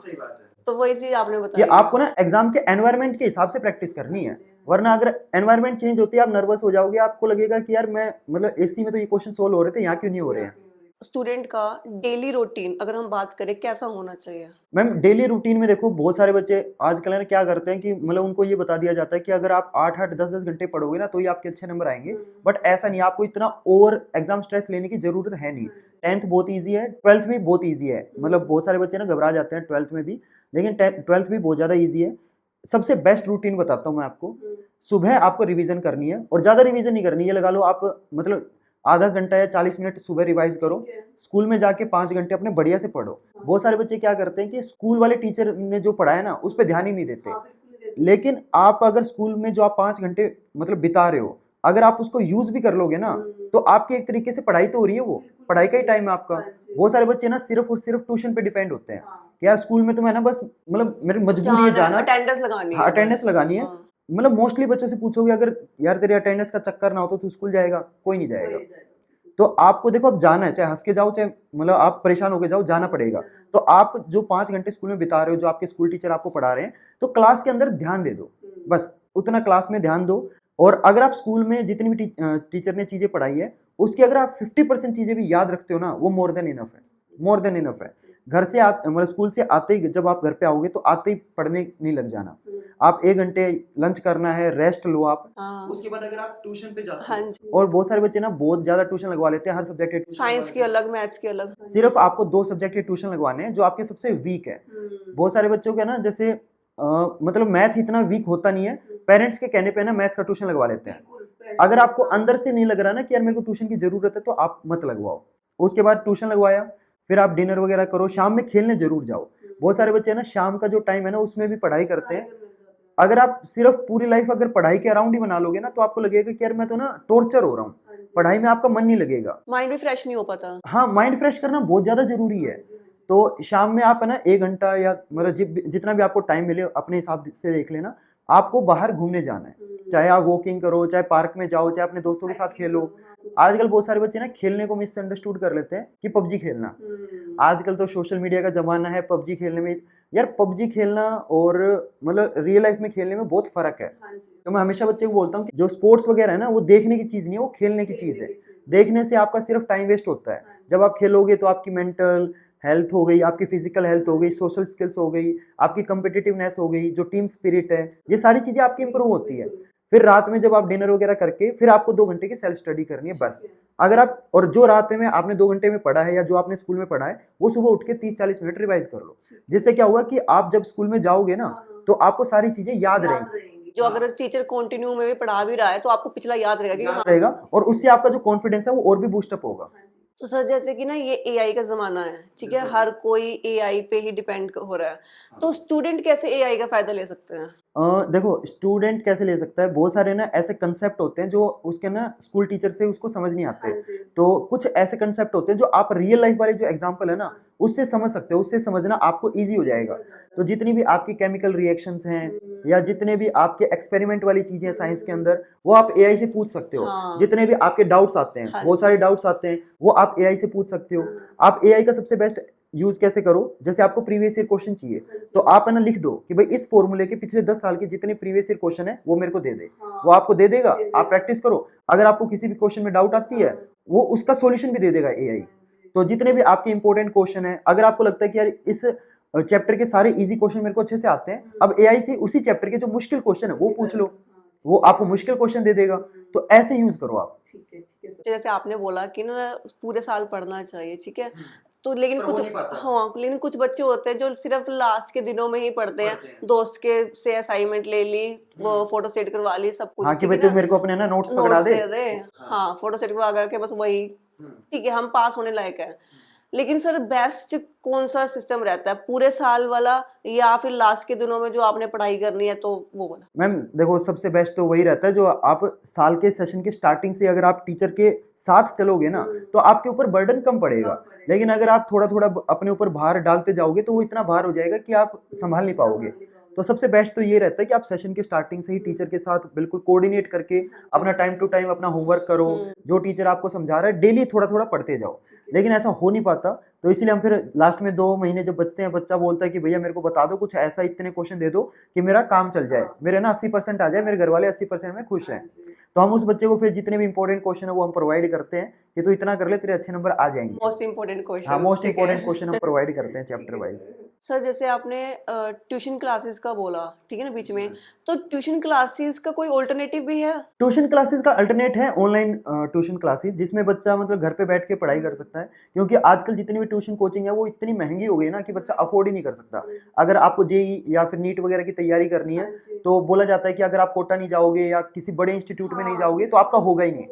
तो वही चीज आपने ये बताई। आपको ना एग्जाम के एनवायरनमेंट के हिसाब से प्रैक्टिस करनी है, वरना अगर एनवायरनमेंट चेंज होती है आप नर्वस हो जाओगे, आपको लगेगा कि यार मैं मतलब एसी में तो ये क्वेश्चन सोल्व हो रहे थे, यहाँ क्यों नहीं हो रहे हैं। स्टूडेंट का डेली रूटीन अगर हम बात करें कैसा होना चाहिए? मैम डेली रूटीन में देखो बहुत सारे बच्चे आजकल है ना क्या करते हैं कि मतलब उनको ये बता दिया जाता है कि अगर आप 8-8 10-10 घंटे पढ़ोगे ना तो ही आपके अच्छे नंबर आएंगे। बट ऐसा नहीं, आपको इतना ओवर एग्जाम स्ट्रेस लेने की जरूरत है नहीं। 10th बहुत ईजी है, 12th भी बहुत ईजी है। मतलब बहुत सारे बच्चे ना घबरा जाते हैं 12th में भी, लेकिन 12th भी बहुत ज्यादा ईजी है। सबसे बेस्ट रूटीन बताता हूँ मैं आपको। सुबह आपको रिवीजन करनी है, और ज्यादा रिवीजन नहीं करनी, ये लगा लो आप मतलब आधा घंटा या 40 मिनट सुबह रिवाइज करो। स्कूल में जाके 5 घंटे अपने बढ़िया से पढ़ो। बहुत सारे बच्चे क्या करते हैं कि स्कूल वाले टीचर ने जो पढ़ाया ना उस पर ध्यान ही नहीं देते। लेकिन आप अगर स्कूल में जो आप 5 घंटे मतलब बिता रहे हो, अगर आप उसको यूज भी कर लोगे ना तो आपकी एक तरीके से पढ़ाई तो हो रही है, वो पढ़ाई का ही टाइम है आपका। बहुत सारे बच्चे ना सिर्फ और सिर्फ ट्यूशन पे डिपेंड होते हैं कि यार स्कूल में तो मैं ना बस मतलब मेरी मजबूरी है जाना, अटेंडेंस लगानी है, अटेंडेंस बस। लगानी है। हाँ। मतलब मोस्टली बच्चों से पूछोगे अगर यार तेरे अटेंडेंस का चक्कर ना हो तो तू स्कूल जाएगा? कोई नहीं जाएगा। तो आपको देखो अब जाना है, चाहे हंस के जाओ चाहे मतलब आप परेशान होके जाओ, जाना पड़ेगा। तो आप जो 5 घंटे स्कूल में बिता रहे हो, जो आपके स्कूल टीचर आपको पढ़ा रहे हैं, तो क्लास के अंदर ध्यान दे दो, बस उतना क्लास में ध्यान दो। और अगर आप स्कूल में जितनी भी टीचर ने चीजें पढ़ाई है उसकी अगर आप 50% चीजें भी याद रखते हो ना, वो मोर देन इनफ है, मोर देन इनफ है। घर से मतलब स्कूल से आते ही जब आप घर पे आओगे तो आते ही पढ़ने नहीं लग जाना। आप 1 घंटे लंच करना है, रेस्ट लो आप। हाँ। उसके बाद अगर आप ट्यूशन पे जाते हाँ हो, जी। और बहुत सारे बच्चे ना बहुत ज्यादा ट्यूशन लगवा लेते हैं, हर सब्जेक्ट के ट्यूशन लगवा साइंस की लेते हैं। अलग, मैथ्स की अलग। सिर्फ आपको 2 सब्जेक्ट के ट्यूशन लगवाने हैं जो आपके सबसे वीक है। बहुत सारे बच्चों के ना जैसे मतलब मैथ इतना वीक होता नहीं है, पेरेंट्स के कहने पे ना मैथ का ट्यूशन लगवा लेते हैं। अगर आपको अंदर से नहीं लग रहा ना कि यार मेरे को ट्यूशन की जरूरत है तो आप मत लगवाओ। उसके बाद ट्यूशन लगवाया, फिर आप डिनर वगैरह करो, शाम में खेलने जरूर जाओ। बहुत सारे बच्चे ना शाम का जो टाइम है ना उसमें भी पढ़ाई करते हैं। अगर आप सिर्फ पूरी लाइफ अगर पढ़ाई के अराउंड ही बना लोगे ना तो आपको लगेगा कि यार मैं तो ना टॉर्चर हो रहा हूँ, पढ़ाई में आपका मन नहीं लगेगा। माइंड भी फ्रेश नहीं हो पाता। हाँ, माइंड फ्रेश करना बहुत ज्यादा जरूरी है। तो शाम में आप है ना 1 घंटा या मतलब जितना भी आपको टाइम मिले अपने हिसाब से देख लेना, आपको बाहर घूमने जाना है। चाहे आप वॉकिंग करो, चाहे पार्क में जाओ, चाहे अपने दोस्तों के साथ खेलो। आजकल बहुत सारे बच्चे ना खेलने को मिसअंडरस्टूड कर लेते हैं कि पबजी खेलना। आजकल तो सोशल मीडिया का जमाना है, पबजी खेलने में यार पबजी खेलना और मतलब रियल लाइफ में खेलने में बहुत फर्क है। तो मैं हमेशा बच्चे को बोलता हूँ कि जो स्पोर्ट्स वगैरह है ना वो देखने की चीज नहीं है, वो खेलने की चीज है। देखने से आपका सिर्फ टाइम वेस्ट होता है। जब आप खेलोगे तो आपकी मेंटल हेल्थ हो गई, आपकी फिजिकल हेल्थ हो गई, सोशल स्किल्स हो गई, आपकी कम्पिटिटिवनेस हो गई, जो टीम स्पिरिट है, ये सारी चीजें आपकी इंप्रूव होती है। फिर रात में जब आप डिनर वगैरह करके फिर आपको 2 घंटे की सेल्फ स्टडी करनी है बस। अगर आप और जो रात में आपने 2 घंटे में पढ़ा है या जो आपने स्कूल में पढ़ा है वो सुबह उठ के 30-40 मिनट रिवाइज कर लो। जिससे क्या होगा कि आप जब स्कूल में जाओगे ना तो आपको सारी चीजें याद रहेंगी। जो अगर टीचर कंटिन्यू में भी पढ़ा भी रहा है तो आपको पिछला याद रहेगा कि हाँ। रहेगा और उससे आपका जो कॉन्फिडेंस है वो और भी बूस्टअप होगा। तो सर जैसे कि ना ये एआई का जमाना है, ठीक है, हर कोई एआई पे ही डिपेंड हो रहा है, तो स्टूडेंट कैसे एआई का फायदा ले सकते हैं? देखो स्टूडेंट कैसे ले सकता है, बहुत सारे ना ऐसे कंसेप्ट होते हैं जो उसके ना स्कूल टीचर से उसको समझ नहीं आते। तो कुछ ऐसे कंसेप्ट होते हैं जो आप रियल लाइफ वाले जो एग्जांपल है ना उससे समझ सकते हो, उससे समझना आपको इजी हो जाएगा। तो जितनी भी आपकी केमिकल रिएक्शंस हैं या जितने भी आपके एक्सपेरिमेंट वाली चीजें हैं साइंस के अंदर वो आप एआई से पूछ सकते हो। हाँ। जितने भी आपके डाउट्स आते हैं, हाँ बहुत जी। सारे डाउट्स आते हैं, वो आप एआई से पूछ सकते हो। आप एआई का सबसे बेस्ट यूज कैसे करो, जैसे आपको प्रीवियस ईयर क्वेश्चन चाहिए तो आप है ना लिख दो कि भाई इस फॉर्मूले के पिछले 10 साल के जितने प्रीवियस ईयर क्वेश्चन है वो मेरे को दे दे। वो आपको दे देगा, आप प्रैक्टिस करो। अगर आपको किसी भी क्वेश्चन में डाउट आती है वो उसका सॉल्यूशन भी दे देगा एआई। तो जितने भी आपके इंपॉर्टेंट क्वेश्चन है, अगर आपको लगता है कि यार इस चैप्टर के सारे इजी क्वेश्चन मेरे को अच्छे से आते हैं, अब एआई से उसी चैप्टर के जो मुश्किल क्वेश्चन है वो पूछ लो, वो आपको मुश्किल क्वेश्चन दे देगा। तो ऐसे यूज करो आप। जैसे आपने बोला कि ना पूरे साल पढ़ना चाहिए, ठीक है, तो लेकिन पर वो कुछ, नहीं पाता। हाँ, लेकिन कुछ बच्चे होते हैं जो सिर्फ लास्ट के दिनों में ही पढ़ते हैं, दोस्त के से असाइनमेंट ले ली, वो फोटो सेट करवा ली, सब कुछ, हाँ कि ठीक भाई है तू ना, मेरे को अपने ना नोट्स पकड़ा नोट्स दे। दे दे, हाँ, फोटो सेट करवा करके बस वही, ठीक है, हम पास होने लायक है। लेकिन सर बेस्ट कौन सा सिस्टम रहता है, पूरे साल वाला या फिर लास्ट के दिनों में जो आपने पढ़ाई करनी है तो वो वाला? मैम देखो सबसे बेस्ट तो वही रहता है जो आप साल के सेशन के स्टार्टिंग से अगर आप टीचर के साथ चलोगे ना तो आपके ऊपर बर्डन कम पड़ेगा। लेकिन अगर आप थोड़ा थोड़ा अपने ऊपर भार डालते जाओगे तो वो इतना भार हो जाएगा कि आप संभाल नहीं पाओगे। तो सबसे बेस्ट तो ये रहता है कि आप सेशन के स्टार्टिंग से ही टीचर के साथ बिल्कुल कोऑर्डिनेट करके अपना टाइम टू टाइम अपना होमवर्क करो। जो टीचर आपको समझा रहा है डेली थोड़ा थोड़ा पढ़ते जाओ। लेकिन ऐसा हो नहीं पाता, तो इसलिए हम फिर लास्ट में 2 महीने जब बचते हैं, बच्चा बोलता है कि भैया मेरे को बता दो कुछ ऐसा, इतने क्वेश्चन दे दो कि मेरा काम चल जाए, मेरे ना 80% आ जाए, मेरे घर वाले 80% में खुश हैं। तो हम उस बच्चे को फिर जितने भी इंपॉर्टेंट क्वेश्चन है वो हम प्रोवाइड करते हैं कि तू इतना कर ले, तेरे अच्छे नंबर आ जाएंगे। मोस्ट इम्पोर्टेंट हाँ, क्वेश्चंस, मोस्ट ठीक है। इंपॉर्टेंट क्वेश्चन हम प्रोवाइड करते हैं चैप्टर वाइज। सर जैसे आपने ट्यूशन क्लासेस का बोला, ठीक है ना, बीच में, तो ट्यूशन क्लासेस का कोई ऑल्टरनेटिव भी है? ट्यूशन क्लासेस का अल्टरनेट है ऑनलाइन ट्यूशन क्लासेस, जिसमें बच्चा मतलब घर पे बैठ के पढ़ाई कर सकता है, क्योंकि आजकल जितनी भी ट्यूशन कोचिंग है वो इतनी महंगी हो गई है ना कि बच्चा अफोर्ड ही नहीं कर सकता। अगर आपको जेई या फिर नीट वगैरह की तैयारी करनी है तो बोला जाता है कि अगर आप कोटा नहीं जाओगे या किसी बड़े इंस्टीट्यूट में नहीं जाओगे तो आपका होगा ही नहीं।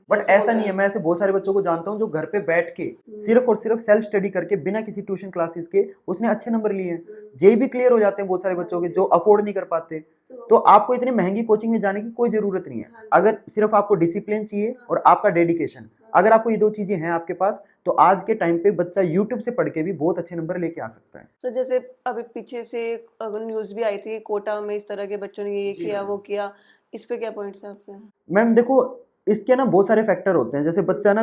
बट ऐसा ऐसा होता नहीं है, है। मैं ऐसे बहुत सारे बच्चों को जानता हूँ जो घर पे बैठ के सिर्फ और सिर्फ सेल्फ स्टडी करके बिना किसी ट्यूशन क्लासेस के उसने अच्छे नंबर लिए हैं। जेई भी क्लियर हो जाते हैं बहुत सारे बच्चों के जो अफोर्ड नहीं कर पाते। तो आपको इतनी महंगी कोचिंग में जाने की कोई जरूरत नहीं है, अगर सिर्फ आपको डिसिप्लिन चाहिए और आपका डेडिकेशन, अगर आपको ये 2 चीजें हैं आपके पास, तो आज के टाइम पे बच्चा यूट्यूब से पढ़ के भी बहुत अच्छे नंबर लेके आ सकता है। तो जैसे अभी पीछे से न्यूज भी आई थी, कोटा में इस तरह के बच्चों ने ये जी किया, मैम। वो किया, इस पे क्या पॉइंट्स है आपके? मैम देखो, इसके ना बहुत सारे फैक्टर होते हैं, जैसे बच्चा ना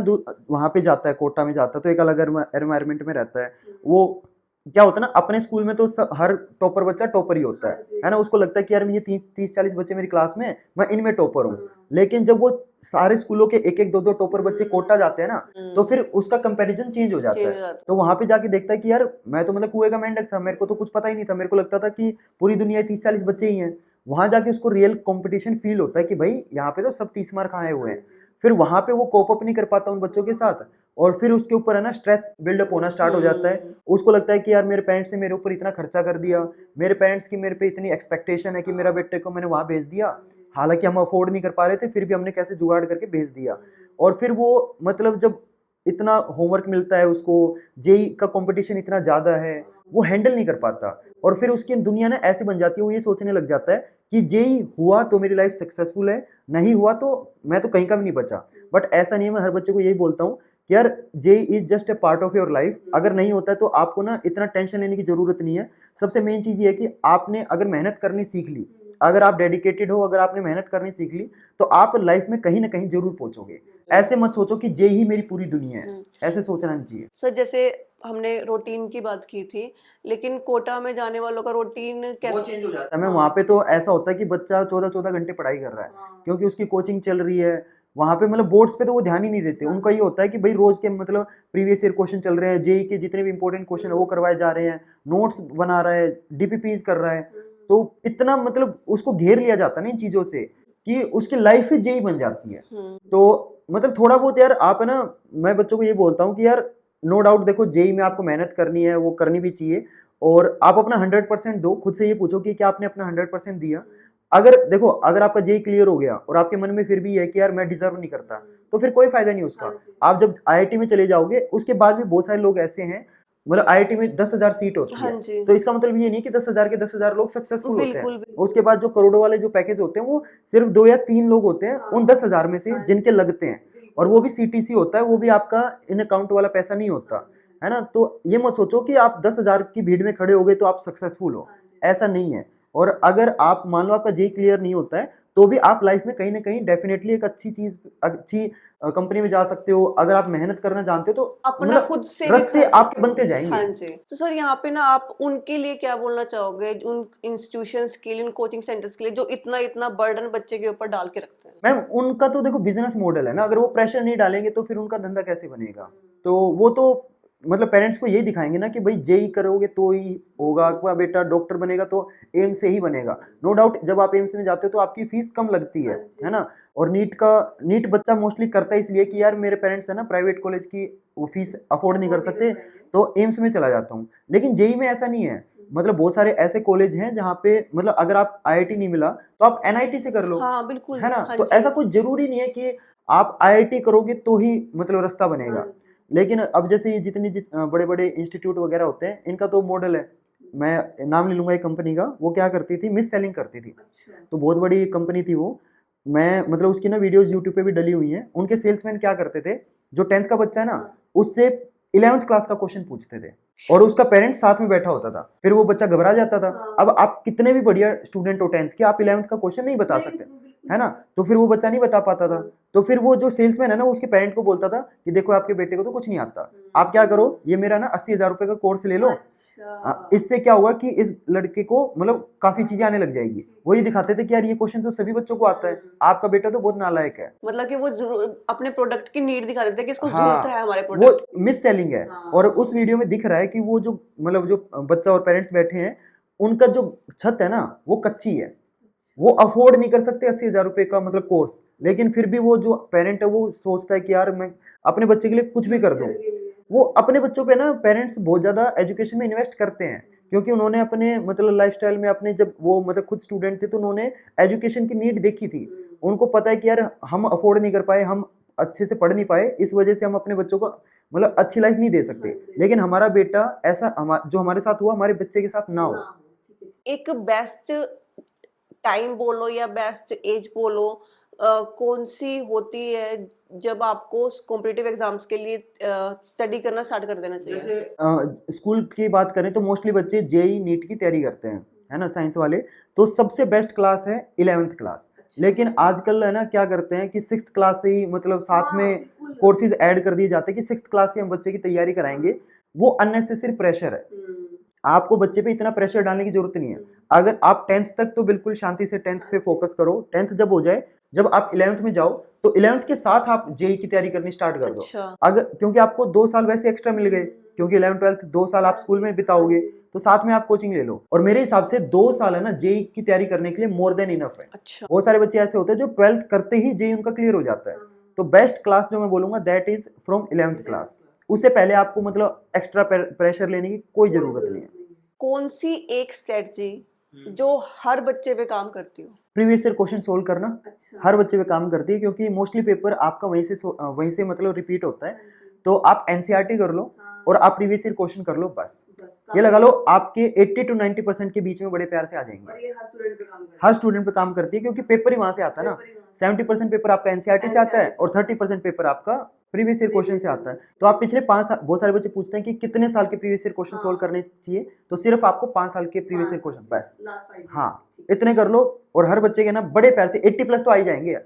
वहां पे जाता है, कोटा में जाता है तो एक अलग एनवायरमेंट में रहता है। वो क्या होता है ना, अपने स्कूल में तो हर टॉपर बच्चा टॉपर ही होता है ना, उसको लगता है कि यार ये 30-40 बच्चे मेरी क्लास में, मैं इनमें टॉपर हूँ। लेकिन जब वो सारे स्कूलों के एक एक दो दो टॉपर बच्चे कोटा जाते हैं ना, तो फिर उसका कंपैरिजन चेंज हो जाता चेंज हो है। जाता तो वहां पे जाके देखता है कि यार मैं तो मतलब कुएं का मेंढक था, मेरे को तो कुछ पता ही नहीं था, मेरे को लगता था कि पूरी दुनिया 30-40 बच्चे ही हैं। वहां जाके उसको रियल कंपटीशन फील होता है कि भाई यहाँ पे तो सब 30 मार्क आए हुए हैं। फिर वहां पे वो कोप अप नहीं कर पाता उन बच्चों के साथ, और फिर उसके ऊपर है ना स्ट्रेस बिल्डअप होना स्टार्ट हो जाता है। उसको लगता है कि यार मेरे पेरेंट्स ने मेरे ऊपर इतना खर्चा कर दिया, मेरे पेरेंट्स की मेरे पे इतनी एक्सपेक्टेशन है कि मेरा बेटे को मैंने वहां भेज दिया, हालांकि हम अफोर्ड नहीं कर पा रहे थे, फिर भी हमने कैसे जुगाड़ करके भेज दिया। और फिर वो मतलब जब इतना होमवर्क मिलता है उसको, जेई का कंपटीशन इतना ज्यादा है, वो हैंडल नहीं कर पाता। और फिर उसकी दुनिया ना ऐसे बन जाती है, वो ये सोचने लग जाता है कि जेई हुआ तो मेरी लाइफ सक्सेसफुल है, नहीं हुआ तो मैं तो कहीं का भी नहीं बचा। बट ऐसा नहीं है, मैं हर बच्चे को यही बोलता हूँ कि यार JEE is just a part of your life, अगर नहीं होता है तो आपको ना इतना टेंशन लेने की जरूरत नहीं है। सबसे मेन चीज ये है कि आपने अगर मेहनत करनी सीख ली, अगर आप डेडिकेटेड हो, अगर आपने मेहनत करनी सीख ली, तो आप लाइफ में कहीं ना कहीं जरूर पहुंचोगे। ऐसे मत सोचो कि जेई ही मेरी पूरी दुनिया है, ऐसे सोचना नहीं चाहिए। सर जैसे हमने रूटीन की बात की थी, लेकिन कोटा में जाने वालों का रूटीन वो कैसे? चेंज हो जाता है मैम, वहाँ पे तो ऐसा होता है कि बच्चा 14-14 घंटे पढ़ाई कर रहा है, क्योंकि उसकी कोचिंग चल रही है। वहाँ पे मतलब बोर्ड्स पे तो वो ध्यान ही नहीं देते, उनका ये होता है कि भाई रोज के मतलब प्रीवियस ईयर क्वेश्चन चल रहे हैं, जेई के जितने भी इंपॉर्टेंट क्वेश्चन है वो करवाए जा रहे हैं, नोट्स बना रहा है, डीपीपीज कर रहा है। तो इतना मतलब उसको घेर लिया जाता है ना इन चीजों से कि उसकी लाइफ ही जेई बन जाती है। तो मतलब थोड़ा बहुत यार आप है ना, मैं बच्चों को ये बोलता हूँ कि यार नो डाउट देखो जेई में आपको मेहनत करनी है, वो करनी भी चाहिए, और आप अपना 100% दो। खुद से ये पूछो कि क्या आपने अपना 100% दिया। अगर देखो, अगर आपका जेई क्लियर हो गया और आपके मन में फिर भी है कि यार मैं डिजर्व नहीं करता, तो फिर कोई फायदा नहीं उसका। आप जब आईआईटी में चले जाओगे उसके बाद भी बहुत सारे लोग ऐसे हैं, मतलब आईआईटी में 10,000 सीट होती हाँ है, जी, तो इसका मतलब ये नहीं कि 10,000 के 10,000 लोग सक्सेसफुल होते हैं। बिल्कुल बिल्कुल। उसके बाद जो करोड़ों वाले जो पैकेज होते हैं वो सिर्फ 2 या 3 लोग होते हैं उन 10,000 में से जिनके लगते हैं, और वो भी सीटीसी होता है, वो भी आपका इन अकाउंट वाला पैसा नहीं होता है ना। तो ये मत सोचो कि आप 10,000 की भीड़ में खड़े हो गए तो आप सक्सेसफुल हो, ऐसा नहीं है। और अगर आप मान लो आपका जेई क्लियर नहीं होता है, तो भी आप लाइफ में कहीं ना कहीं डेफिनेटली एक अच्छी चीज, अच्छी कंपनी में जा सकते हो, अगर आप मेहनत करना जानते हो तो अपना मतलब खुद से भी रास्ते कर सकते आपके हो। बनते जाएंगे। हाँ जी, तो सर यहाँ पे ना आप उनके लिए क्या बोलना चाहोगे, उन इंस्टीट्यूशंस के लिए, उन कोचिंग सेंटर्स के लिए जो इतना इतना बर्डन बच्चे के ऊपर डाल के रखते हैं? मैम उनका तो देखो बिजनेस मॉडल है ना, अगर वो प्रेशर नहीं डालेंगे तो फिर उनका धंधा कैसे बनेगा। तो वो तो मतलब पेरेंट्स को यही दिखाएंगे ना कि भाई जेई करोगे तो ही होगा, आपका बेटा डॉक्टर बनेगा तो एम्स से ही बनेगा। नो डाउट जब आप एम्स में जाते हो तो आपकी फीस कम लगती है ना। और नीट बच्चा मोस्टली करता है इसलिए कि यार मेरे पेरेंट्स है ना प्राइवेट कॉलेज की वो फीस अफोर्ड नहीं कर सकते, तो एम्स में चला जाता हूँ। लेकिन जेई में ऐसा नहीं है, मतलब बहुत सारे ऐसे कॉलेज हैं जहाँ पे मतलब अगर आप आईआईटी नहीं मिला तो आप एनआईटी से कर लो, हाँ बिल्कुल, है ना। हाँ तो जी। ऐसा कुछ जरूरी नहीं है कि आप आईआईटी करोगे तो ही मतलब रास्ता बनेगा। लेकिन अब जैसे ये जितने बड़े बड़े इंस्टीट्यूट वगैरह होते हैं, इनका तो मॉडल है, मैं नाम ले लूंगा एक कंपनी का, वो क्या करती थी, मिस सेलिंग करती थी। तो बहुत बड़ी कंपनी थी वो, मैं मतलब उसकी ना वीडियोस यूट्यूब पे भी डली हुई हैं। उनके सेल्समैन क्या करते थे, जो 10th का बच्चा है ना उससे 11th क्लास का क्वेश्चन पूछते थे, और उसका पेरेंट्स साथ में बैठा होता था, फिर वो बच्चा घबरा जाता था। अब आप कितने भी बढ़िया स्टूडेंट हो 10th के, आप 11th का क्वेश्चन नहीं बता सकते, है ना? तो फिर वो बच्चा नहीं बता पाता था। तो फिर वो जो सेल्समैन है ना, वो उसके पेरेंट को बोलता था कि देखो आपके बेटे को तो कुछ नहीं आता, आप क्या करो, ये मेरा ना 80,000 रुपए का कोर्स ले लो। इससे क्या होगा कि इस लड़के को मतलब काफी चीजें आने लग जाएगी। वो ये दिखाते थे कि यार ये क्वेश्चन तो सभी बच्चों को आता है, आपका बेटा तो बहुत नालायक है। मतलब कि वो जरूर अपने प्रोडक्ट की नीड दिखा देते हैं कि इसको जरूरत है हाँ, हमारे वो प्रोडक्ट की। मिस सेलिंग है। और उस वीडियो में दिख रहा है कि वो जो मतलब जो बच्चा और पेरेंट्स बैठे हैं, उनका जो छत है ना वो कच्ची है, वो अफोर्ड नहीं कर सकते 80,000 रुपए का मतलब कोर्स। लेकिन फिर भी वो जो पेरेंट है वो सोचता है कि यार मैं अपने बच्चे के लिए कुछ भी कर दूं। वो अपने बच्चों पे ना पेरेंट्स बहुत ज्यादा एजुकेशन में इन्वेस्ट करते हैं, क्योंकि उन्होंने अपने मतलब लाइफस्टाइल में अपने जब वो मतलब खुद स्टूडेंट थे तो उन्होंने एजुकेशन की नीड देखी थी। उनको पता है कि यार हम अफोर्ड नहीं कर पाए, हम अच्छे से पढ़ नहीं पाए, इस वजह से हम अपने बच्चों को मतलब अच्छी लाइफ नहीं दे सकते। लेकिन हमारा बेटा ऐसा जो हमारे साथ हुआ हमारे बच्चे के साथ ना हो। एक बेस्ट टाइम बोलो या बेस्ट एज बोलो, कौन सी होती है जब आपको कॉम्पिटिटिव एग्जाम्स के लिए स्टडी करना स्टार्ट कर देना चाहिए? जैसे स्कूल की बात करें तो मोस्टली बच्चे जेई नीट की तैयारी करते हैं, है ना, साइंस वाले। तो सबसे बेस्ट क्लास है 11th क्लास। लेकिन आजकल है ना क्या करते हैं कि 6th क्लास से ही मतलब साथ में कोर्सेज ऐड कर दिए जाते हैं कि 6th क्लास से हम बच्चे की तैयारी कराएंगे। वो अननेसेसरी प्रेशर है। आपको बच्चे पे इतना प्रेशर डालने की जरूरत नहीं है। अगर आप 10th तक तो बिल्कुल शांति से 10th पे फोकस करो। 10th जब हो जाए, जब आप 11th में जाओ तो 11th के साथ आप जेई की तैयारी करनी स्टार्ट कर दो। अच्छा। अगर क्योंकि आपको 2 साल वैसे एक्स्ट्रा मिल गए, क्योंकि 11th 12th 2 साल आप स्कूल में बिताओगे, तो साथ में आप कोचिंग ले लो। और मेरे हिसाब से 2 साल है ना जेई की तैयारी करने के लिए मोर देन इनफ है। अच्छा। बहुत सारे बच्चे ऐसे होते हैं जो 12th करते ही जेई उनका क्लियर हो जाता है। तो बेस्ट क्लास जो मैं बोलूंगा that is from 11th class. उससे पहले आपको मतलब एक्स्ट्रा प्रेशर लेने की कोई जरूरत नहीं है। कौन सी एक स्ट्रेटजी जो हर बच्चे पे काम करती हो? प्रीवियस ईयर क्वेश्चन सोल्व करना हर बच्चे पे काम करती है, क्योंकि मोस्टली पेपर आपका वहीं से मतलब रिपीट होता है। तो आप एनसीईआरटी कर लो और आप प्रीवियस ईयर क्वेश्चन कर लो, बस ये लगा लो आपके 80 to 90% के बीच में बड़े प्यार से आ जाएंगे। और ये हर स्टूडेंट पे काम हर स्टूडेंट पे काम करती है, क्योंकि पेपर ही वहां से आता है ना। 70% पेपर आपका एनसीईआरटी से आता है और 30% पेपर आपका प्रीवियस ईयर क्वेश्चन से आता है। तो आप पिछले 5 साल, बहुत सारे बच्चे पूछते हैं कि कितने साल के प्रीवियस ईयर क्वेश्चन सोल्व करने चाहिए, तो सिर्फ आपको 5 साल के प्रीवियस ईयर क्वेश्चन बस। हाँ, इतने कर लो और हर बच्चे के ना बड़े प्यार से 80 प्लस तो आ ही जाएंगे।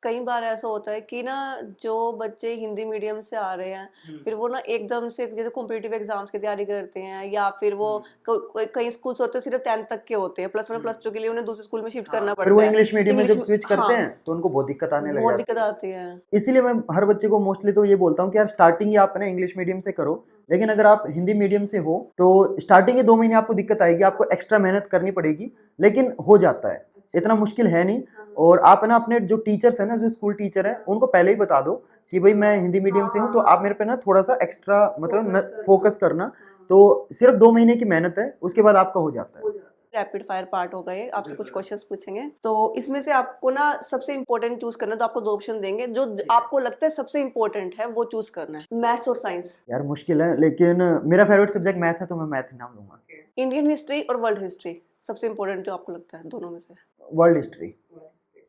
कई बार ऐसा होता है कि ना जो बच्चे हिंदी मीडियम से आ रहे हैं, फिर वो ना एकदम से जैसे कॉम्पिटिटिव एग्जाम्स की तैयारी करते हैं, या फिर वो कई स्कूल्स होते हैं सिर्फ 10th तक के होते हैं, प्लस वन प्लस टू के लिए उन्हें दूसरे स्कूल में शिफ्ट करना फिर वो पड़ता है। इंग्लिश मीडियम में जब इंग्लिश, स्विच करते हाँ, हैं तो उनको बहुत दिक्कत आने लग बहुत जाती दिक्कत है। आती है। इसीलिए मैं हर बच्चे को मोस्टली तो ये बोलता हूँ कि यार स्टार्टिंग ही आप ना इंग्लिश मीडियम से करो। लेकिन अगर आप हिंदी मीडियम से हो तो स्टार्टिंग के 2 महीने आपको दिक्कत आएगी, आपको एक्स्ट्रा मेहनत करनी पड़ेगी, लेकिन हो जाता है, इतना मुश्किल है नहीं। और आप ना अपने जो टीचर्स है ना, जो स्कूल टीचर है, उनको पहले ही बता दो कि भाई मैं हिंदी मीडियम से हूँ, तो आप मेरे पे ना थोड़ा सा एक्स्ट्रा मतलब फोकस करना। तो सिर्फ 2 महीने की मेहनत है, उसके बाद आपका हो जाता है। रैपिड फायर पार्ट होगा ये, आपसे कुछ क्वेश्चंस पूछेंगे, तो इसमें से आपको ना सबसे इंपॉर्टेंट चूज करना है, तो आपको 2 ऑप्शन देंगे, जो आपको लगता है सबसे इंपॉर्टेंट है वो चूज करना है, मैथ्स और साइंस। यार मुश्किल है, लेकिन मेरा फेवरेट सब्जेक्ट मैथ है तो मैं मैथ ही नाम लूंगा। इंडियन हिस्ट्री और वर्ल्ड हिस्ट्री, सबसे इंपॉर्टेंट जो आपको लगता है दोनों में से? वर्ल्ड हिस्ट्री,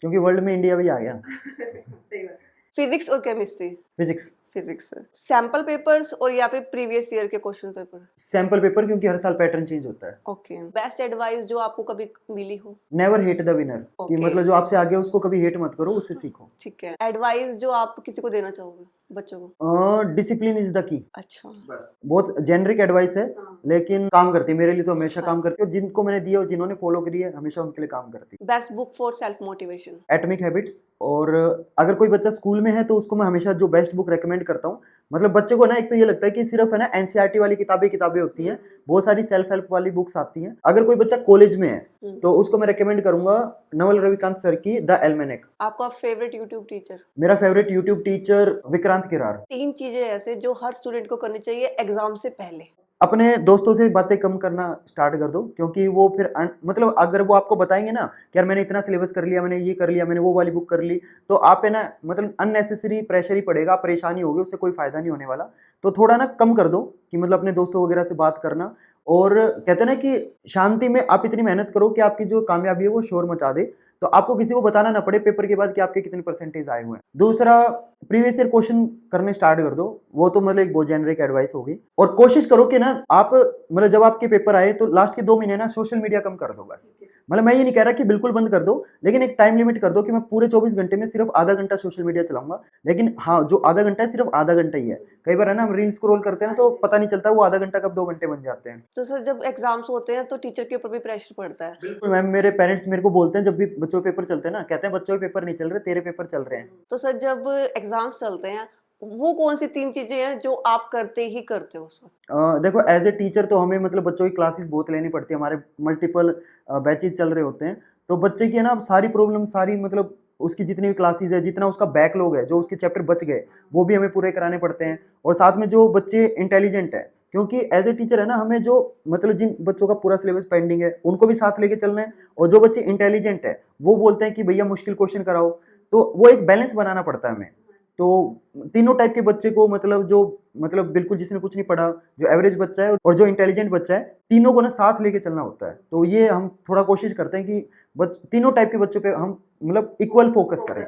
क्योंकि वर्ल्ड में इंडिया भी आ गया। फिजिक्स और chemistry? Physics. Physics. Sample papers और या फिर प्रीवियस ईयर के क्वेश्चन पेपर? सैंपल पेपर, क्योंकि हर साल पैटर्न चेंज होता है। ओके। बेस्ट एडवाइस जो आपको कभी मिली हो? नेवर हेट द विनर, कि Okay. मतलब जो आपसे आगे है उसको कभी हेट मत करो, उससे सीखो। ठीक है। एडवाइस जो आप किसी को देना चाहोगे बच्चों को? Discipline is the key. अच्छा। बस बहुत जेनरिक एडवाइस है, लेकिन काम करती है, मेरे लिए तो हमेशा काम हाँ। करती है, और जिनको मैंने दिया और जिन्होंने फॉलो करी है हमेशा उनके लिए काम करती है। Best book for self motivation? Atomic habits. और अगर कोई बच्चा स्कूल में है तो उसको मैं हमेशा जो बेस्ट बुक रेकमेंड करता हूँ, मतलब बच्चे को ना एक तो ये लगता है कि सिर्फ है ना एनसीईआरटी वाली किताबें होती हैं, बहुत सारी सेल्फ हेल्प वाली बुक्स आती हैं। अगर कोई बच्चा कॉलेज में है तो उसको मैं रेकमेंड करूंगा नवल रविकांत सर की द एल्मेनेक। आपका फेवरेट यूट्यूब टीचर? मेरा favourite YouTube teacher Vikrant Kirar. 3 चीजें ऐसे जो हर स्टूडेंट को करनी चाहिए एग्जाम से पहले? अपने दोस्तों से बातें कम करना स्टार्ट कर दो, क्योंकि वो फिर मतलब अगर वो आपको बताएंगे ना कि यार मैंने इतना सिलेबस कर लिया, मैंने ये कर लिया, मैंने वो वाली बुक कर ली, तो आप है ना मतलब अननेसेसरी प्रेशर ही पड़ेगा, परेशानी होगी, उससे कोई फायदा नहीं होने वाला। तो थोड़ा ना कम कर दो कि मतलब अपने दोस्तों वगैरह से बात करना। और कहते हैं ना कि शांति में आप इतनी मेहनत करो कि आपकी जो कामयाबी है वो शोर मचा दे, तो आपको किसी को बताना ना पड़े पेपर के बाद कि आपके कितने परसेंटेज आए हुए हैं। दूसरा, प्रीवियस ईयर क्वेश्चन करने स्टार्ट कर दो। वो तो मतलब एक बहुत जेनरिक एडवाइस होगी। और कोशिश करो कि ना आप मतलब जब आपके पेपर आए तो लास्ट के 2 महीने ना सोशल मीडिया कम कर दो बस। मतलब मैं ये नहीं कह रहा कि बिल्कुल बंद कर दो, लेकिन एक टाइम लिमिट कर दो कि मैं पूरे 24 घंटे में सिर्फ आधा घंटा सोशल मीडिया चलाऊंगा। लेकिन हाँ, जो आधा घंटा है सिर्फ आधा घंटा ही है। कई बार है ना हम रील स्क्रॉल करते हैं ना तो पता नहीं चलता वो आधा घंटा कब 2 घंटे बन जाते हैं। तो सर जब एग्जाम्स होते हैं तो टीचर के ऊपर भी प्रेशर पड़ता है। बिल्कुल मैम, मेरे पेरेंट्स मेरे को बोलते हैं जब भी बच्चों के पेपर चलते हैं ना, कहते हैं बच्चों के पेपर नहीं चल रहे, तेरे पेपर चल रहे हैं। तो सर जब एग्जाम्स चलते हैं वो कौन सी 3 चीजें हैं जो आप करते ही करते हो सर? देखो एज ए टीचर तो हमें मतलब बच्चों की क्लासेस बहुत लेनी पड़ती है, हमारे मल्टीपल बैचेज चल रहे होते हैं। तो बच्चे की है ना सारी प्रॉब्लम, सारी मतलब उसकी जितनी भी क्लासेस है, जितना उसका बैकलॉग है, जो उसके चैप्टर बच गए वो भी हमें पूरे कराने पड़ते हैं। और साथ में जो बच्चे इंटेलिजेंट है, क्योंकि एज ए टीचर है ना हमें जो मतलब जिन बच्चों का पूरा सिलेबस पेंडिंग है उनको भी साथ लेके चलना है, और जो बच्चे इंटेलिजेंट है वो बोलते हैं कि भैया मुश्किल क्वेश्चन कराओ। तो वो एक बैलेंस बनाना पड़ता है हमें। तो तीनों टाइप के बच्चे को मतलब जो मतलब बिल्कुल जिसने कुछ नहीं पढ़ा, जो एवरेज बच्चा है और जो इंटेलिजेंट बच्चा है, तीनों को ना साथ लेके चलना होता है। तो ये हम थोड़ा कोशिश करते हैं कि तीनों टाइप के बच्चों पे हम मतलब इक्वल फोकस करें।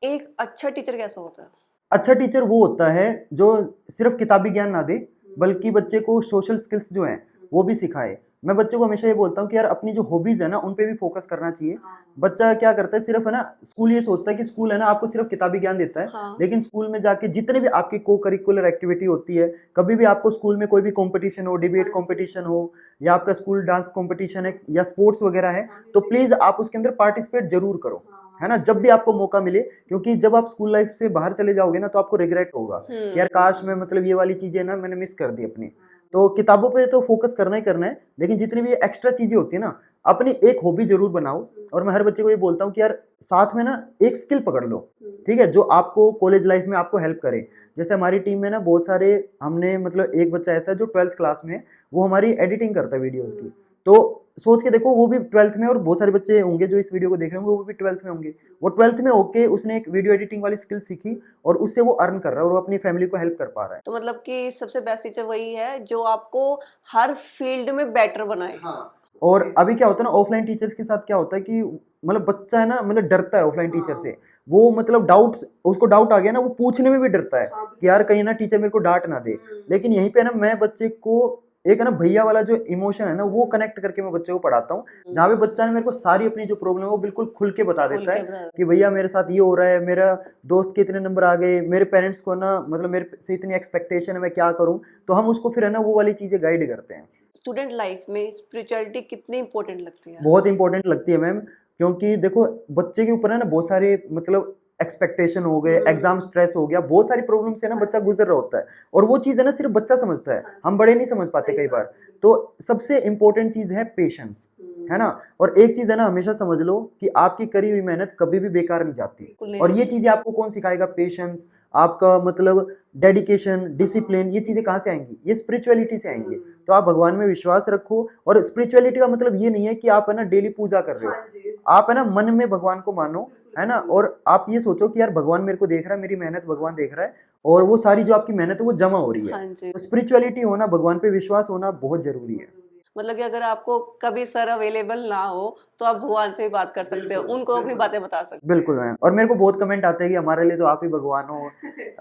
एक अच्छा टीचर कैसा होता है? अच्छा टीचर वो होता है जो सिर्फ किताबी ज्ञान ना दे, बल्कि बच्चे को सोशल स्किल्स जो हैं वो भी सिखाए। मैं बच्चे को हमेशा ये बोलता हूँ कि यार अपनी जो हॉबीज है ना उन पे भी फोकस करना चाहिए। बच्चा क्या करता है, सिर्फ है ना स्कूल ये सोचता है कि स्कूल है ना आपको सिर्फ किताबी ज्ञान देता है, हाँ। लेकिन स्कूल में जाके जितने भी आपकी को करिकुलर एक्टिविटी होती है, कभी भी आपको स्कूल में कोई भी कंपटीशन हो, डिबेट कंपटीशन हो, या आपका स्कूल डांस कंपटीशन है या स्पोर्ट्स वगैरह है, तो प्लीज आप उसके अंदर पार्टिसिपेट जरूर करो, है ना, जब भी आपको मौका मिले। क्योंकि जब आप स्कूल लाइफ से बाहर चले जाओगे ना तो आपको रिग्रेट होगा कि यार काश मैं मतलब ये वाली चीजें ना मैंने मिस कर दी अपनी। तो किताबों पे तो फोकस करना ही करना है, लेकिन जितनी भी एक्स्ट्रा चीजें होती है ना, अपनी एक हॉबी जरूर बनाओ। और मैं हर बच्चे को ये बोलता हूँ कि यार साथ में ना एक स्किल पकड़ लो, ठीक है, जो आपको कॉलेज लाइफ में आपको हेल्प करे। जैसे हमारी टीम में ना बहुत सारे, हमने मतलब एक बच्चा ऐसा है जो 12th क्लास में है, वो हमारी एडिटिंग करता है वीडियोस की। तो सोच के देखो वो भी 12th में, और बहुत सारे बच्चे होंगे जो इस वीडियो को देख रहे होंगे वो भी 12th में होंगे। वो 12th में होके उसने एक वीडियो एडिटिंग वाली स्किल सीखी और उससे वो अर्न कर रहा है और वो अपनी फैमिली को हेल्प कर पा रहा है। तो मतलब कि सबसे बेस्ट टीचर वही है जो आपको हर फील्ड में बेटर बनाए। हाँ। और अभी क्या होता है ना ऑफलाइन टीचर्स के साथ क्या होता है कि मतलब बच्चा है ना मतलब डरता है ऑफलाइन टीचर से। वो मतलब डाउट, उसको डाउट आ गया ना वो पूछने में भी डरता है कि यार कहीं ना टीचर मेरे को डांट ना दे। लेकिन यहीं पे ना मैं बच्चे को एक है ना भैया वाला जो इमोशन है ना वो कनेक्ट करके मैं बच्चे को पढ़ाता हूँ, जहाँ पे बच्चा ने मेरे को सारी अपनी जो प्रॉब्लम है वो बिल्कुल खुल के बता खुल देता के है बता। कि भैया मेरे साथ ये हो रहा है, मेरा दोस्त के इतने नंबर आ गए, मेरे पेरेंट्स को ना मतलब मेरे से इतनी एक्सपेक्टेशन है, मैं क्या करूँ। तो हम उसको फिर है ना वो वाली चीजें गाइड करते हैं। स्टूडेंट लाइफ में स्पिरिचुअलिटी कितनी इंपॉर्टेंट लगती है? बहुत इंपॉर्टेंट लगती है मैम, क्योंकि देखो बच्चे के ऊपर है ना बहुत सारे मतलब एक्सपेक्टेशन हो गए, एग्जाम स्ट्रेस हो गया, बहुत सारी प्रॉब्लम से ना बच्चा गुजर रहा होता है, और वो चीज है ना सिर्फ बच्चा समझता है, हम बड़े नहीं समझ पाते कई बार। तो सबसे इंपॉर्टेंट चीज है पेशेंस, है ना। और एक चीज है ना हमेशा समझ लो कि आपकी करी हुई मेहनत कभी भी बेकार नहीं जाती। बिल्कुल नहीं और ये जाती। चीजें आपको कौन सिखाएगा, पेशेंस, आपका मतलब डेडिकेशन, डिसिप्लिन, ये चीजें कहाँ से आएंगी, ये स्पिरिचुअलिटी से आएंगी। तो आप भगवान में विश्वास रखो, और स्पिरिचुअलिटी का मतलब ये नहीं है कि आप है ना डेली पूजा कर रहे हो, आप है ना मन में भगवान को मानो, है ना। और आप ये सोचो कि यार भगवान मेरे को देख रहा है, मेरी मेहनत भगवान देख रहा है, और वो सारी जो आपकी मेहनत है वो जमा हो रही है। हाँ जी। तो स्पिरिचुअलिटी होना, भगवान पे विश्वास होना बहुत जरूरी है। मतलब कि अगर आपको कभी सर अवेलेबल ना हो तो आप भगवान से भी बात कर सकते हो, बिल्कुल, उनको अपनी बिल्कुल। बातें बता सकते बिल्कुल मैम, और मेरे को बहुत कमेंट आते हैं कि हमारे लिए तो आप ही भगवान हो।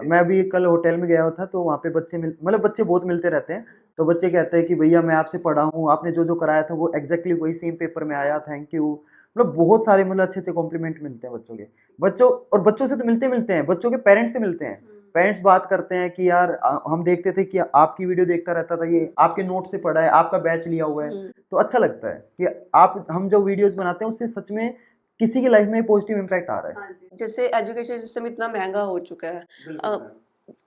मैं अभी कल होटल में गया था तो वहाँ पे बच्चे मतलब बच्चे बहुत मिलते रहते हैं। तो बच्चे कहते हैं कि भैया मैं आपसे पढ़ा हूँ, आपने जो जो कराया था वो एग्जैक्टली वही सेम पेपर में आया, थैंक यू। मतलब बहुत सारे मतलब अच्छे अच्छे कॉम्प्लीमेंट मिलते हैं बच्चों के। बच्चों, और बच्चों से तो मिलते मिलते हैं, बच्चों के पेरेंट्स से मिलते हैं। पेरेंट्स बात करते हैं कि यार हम देखते थे कि आपकी वीडियो देखता रहता था, ये आपके नोट से पढ़ा है, आपका बैच लिया हुआ है। हैं। तो अच्छा लगता है कि आप हम जो वीडियोस बनाते हैं उससे सच में किसी की लाइफ में पॉजिटिव इम्पैक्ट आ रहा है। जैसे एजुकेशन सिस्टम इतना महंगा हो चुका है, बिल्कुल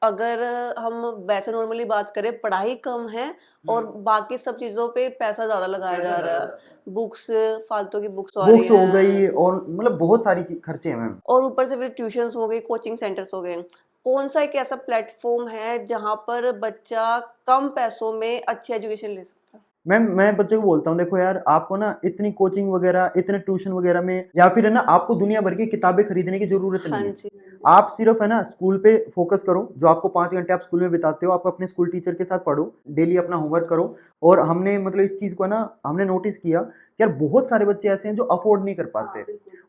अगर हम वैसे नॉर्मली बात करें पढ़ाई कम है और बाकी सब चीज़ों पे पैसा ज़्यादा लगाया जा रहा है। बुक्स, फालतू की बुक्स आ रही बुक्स हो हैं, गई और मतलब बहुत सारी खर्चे हैं मैम। और ऊपर से फिर ट्यूशंस हो गई, कोचिंग सेंटर्स हो गए। कौन सा एक ऐसा प्लेटफॉर्म है जहाँ पर बच्चा कम पैसों में अच्छी एजुकेशन ले सकता है? मैम मैं बच्चे को बोलता हूँ देखो यार आपको ना इतनी कोचिंग वगैरह, इतने ट्यूशन वगैरह में, या फिर है ना आपको दुनिया भर की किताबें खरीदने की जरूरत हाँ नहीं है। जी। आप सिर्फ है ना स्कूल पे फोकस करो, जो आपको 5 घंटे आप स्कूल में बिताते हो, आप अपने स्कूल टीचर के साथ पढ़ो, डेली अपना होमवर्क करो। और हमने मतलब इस चीज को ना हमने नोटिस किया कि यार बहुत सारे बच्चे ऐसे हैं जो अफोर्ड नहीं कर पाते,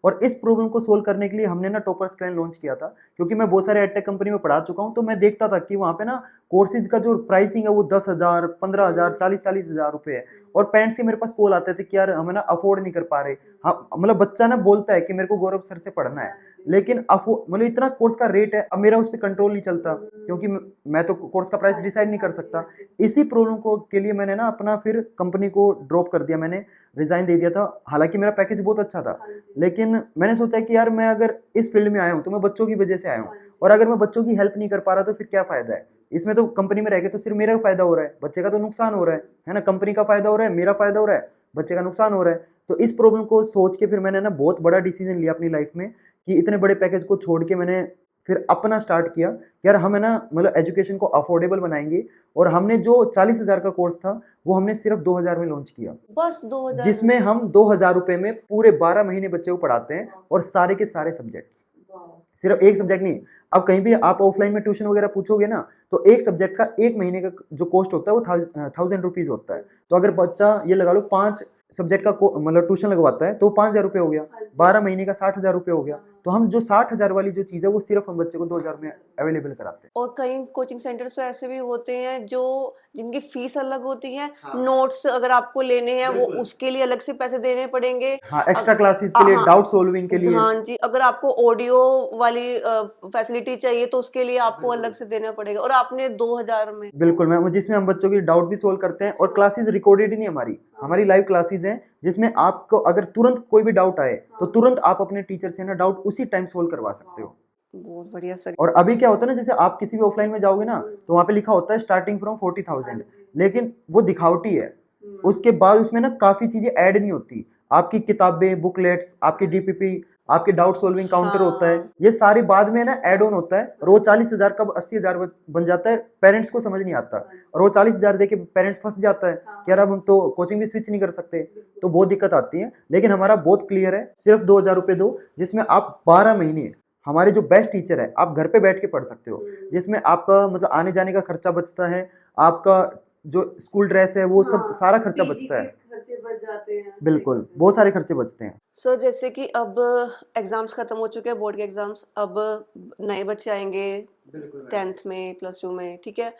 और इस प्रॉब्लम को सोल्व करने के लिए हमने ना टॉपर्स क्लैन लॉन्च किया था, क्योंकि मैं बहुत सारे एडटेक कंपनी में पढ़ा चुका हूँ, तो मैं देखता था कि वहाँ पे ना कोर्सेज का जो प्राइसिंग है वो 10,000, 15,000, 40,000 रुपए है। और पेरेंट्स के मेरे पास कॉल आते थे कि यार हमें ना अफोर्ड नहीं कर पा रहे। हाँ, मतलब बच्चा ना बोलता है कि मेरे को गौरव सर से पढ़ना है, लेकिन मतलब इतना कोर्स का रेट है, अब मेरा उस पर कंट्रोल नहीं चलता, क्योंकि मैं तो कोर्स का प्राइस डिसाइड नहीं कर सकता। इसी प्रॉब्लम को के लिए मैंने ना अपना फिर कंपनी को ड्रॉप कर दिया, मैंने रिजाइन दे दिया था। हालांकि मेरा पैकेज बहुत अच्छा था, लेकिन मैंने सोचा कि यार मैं अगर इस फील्ड में आया हूँ तो मैं बच्चों की वजह से आया हूँ, और अगर मैं बच्चों की हेल्प नहीं कर पा रहा तो फिर क्या फायदा है। इसमें तो कंपनी में रह के तो सिर्फ मेरा फायदा हो रहा है, बच्चे का तो नुकसान हो रहा है ना। कंपनी का फायदा हो रहा है, मेरा फायदा हो रहा है, बच्चे का नुकसान हो रहा है। तो इस प्रॉब्लम को सोच के फिर मैंने ना बहुत बड़ा डिसीजन लिया अपनी लाइफ में, कि इतने बड़े पैकेज को छोड़ के मैंने फिर अपना स्टार्ट किया कि यार हम है ना मतलब एजुकेशन को अफोर्डेबल बनाएंगे। और हमने जो 40,000 का कोर्स था वो हमने सिर्फ 2,000 में लॉन्च किया, बस 2000 जिसमें में? हम 2,000 रुपए में पूरे 12 महीने बच्चे को पढ़ाते हैं, और सारे के सारे सब्जेक्ट्स, सिर्फ एक सब्जेक्ट नहीं। अब कहीं भी आप ऑफलाइन में ट्यूशन वगैरह पूछोगे ना, तो एक सब्जेक्ट का एक महीने का जो कॉस्ट होता है वो 1,000 रुपीज होता है। तो अगर बच्चा ये लगा लो 5 सब्जेक्ट का मतलब ट्यूशन लगवाता है तो 5,000 रुपये हो गया, 12 महीने का 60,000 रुपये हो गया। तो हम जो 60,000 वाली जो चीज़ है वो सिर्फ हम बच्चे को 2,000 में अवेलेबल कराते हैं। और कई कोचिंग सेंटर्स तो ऐसे भी होते हैं जो जिनकी फीस अलग होती है, हाँ, नोट्स अगर आपको लेने हैं वो बिल्कुल। उसके लिए अलग से पैसे देने पड़ेंगे। हाँ, एक्स्ट्रा अग क्लासेस के लिए, हाँ, डाउट सॉल्विंग के लिए। हाँ जी, अगर आपको ऑडियो वाली फैसिलिटी चाहिए तो उसके लिए आपको अलग से देना पड़ेगा, और आपने 2000 में। बिल्कुल मैम, जिसमें हम बच्चों की डाउट भी सोल्व करते हैं, और क्लासेस रिकॉर्डेड ही नहीं, हमारी लाइव क्लासेस हैं, जिसमें आपको अगर तुरंत कोई भी डाउट आए तो तुरंत आप अपने टीचर से ना डाउट उसी टाइम सोल्व करवा सकते हो। बहुत बढ़िया सर। और अभी क्या होता है ना, जैसे आप किसी भी ऑफलाइन में जाओगे ना तो वहां पे लिखा होता है स्टार्टिंग फ्रॉम 40,000, लेकिन वो दिखावटी है। उसके बाद उसमें ना काफी चीजें ऐड नहीं होती, आपकी किताबें, बुकलेट्स, आपकी डीपीपी, आपके डाउट सॉल्विंग काउंटर होता है, हाँ। ये सारी बाद में ना ऐड ऑन होता है। और वो 40,000 कब 80,000 बन जाता है, पेरेंट्स को समझ नहीं आता, और वो 40,000 देके पेरेंट्स फंस जाता है कि यार अब हम तो कोचिंग भी स्विच नहीं कर सकते, तो बहुत दिक्कत आती है। लेकिन हमारा बहुत क्लियर है, सिर्फ 2,000 रुपये दो, जिसमें आप 12 महीने हमारे जो बेस्ट टीचर है आप घर पे बैठ के पढ़ सकते हो, जिसमें आपका मतलब आने जाने का खर्चा बचता है, आपका जो स्कूल ड्रेस है वो सब सारा खर्चा बचता है। खर्चे बच जाते हैं। बिल्कुल, बहुत सारे खर्चे बचते हैं। सर जैसे कि अब एग्जाम्स खत्म हो चुके हैं, बोर्ड के एग्जाम्स, अब नए बच्चे आएंगे 10th में, +2 में, ठीक है,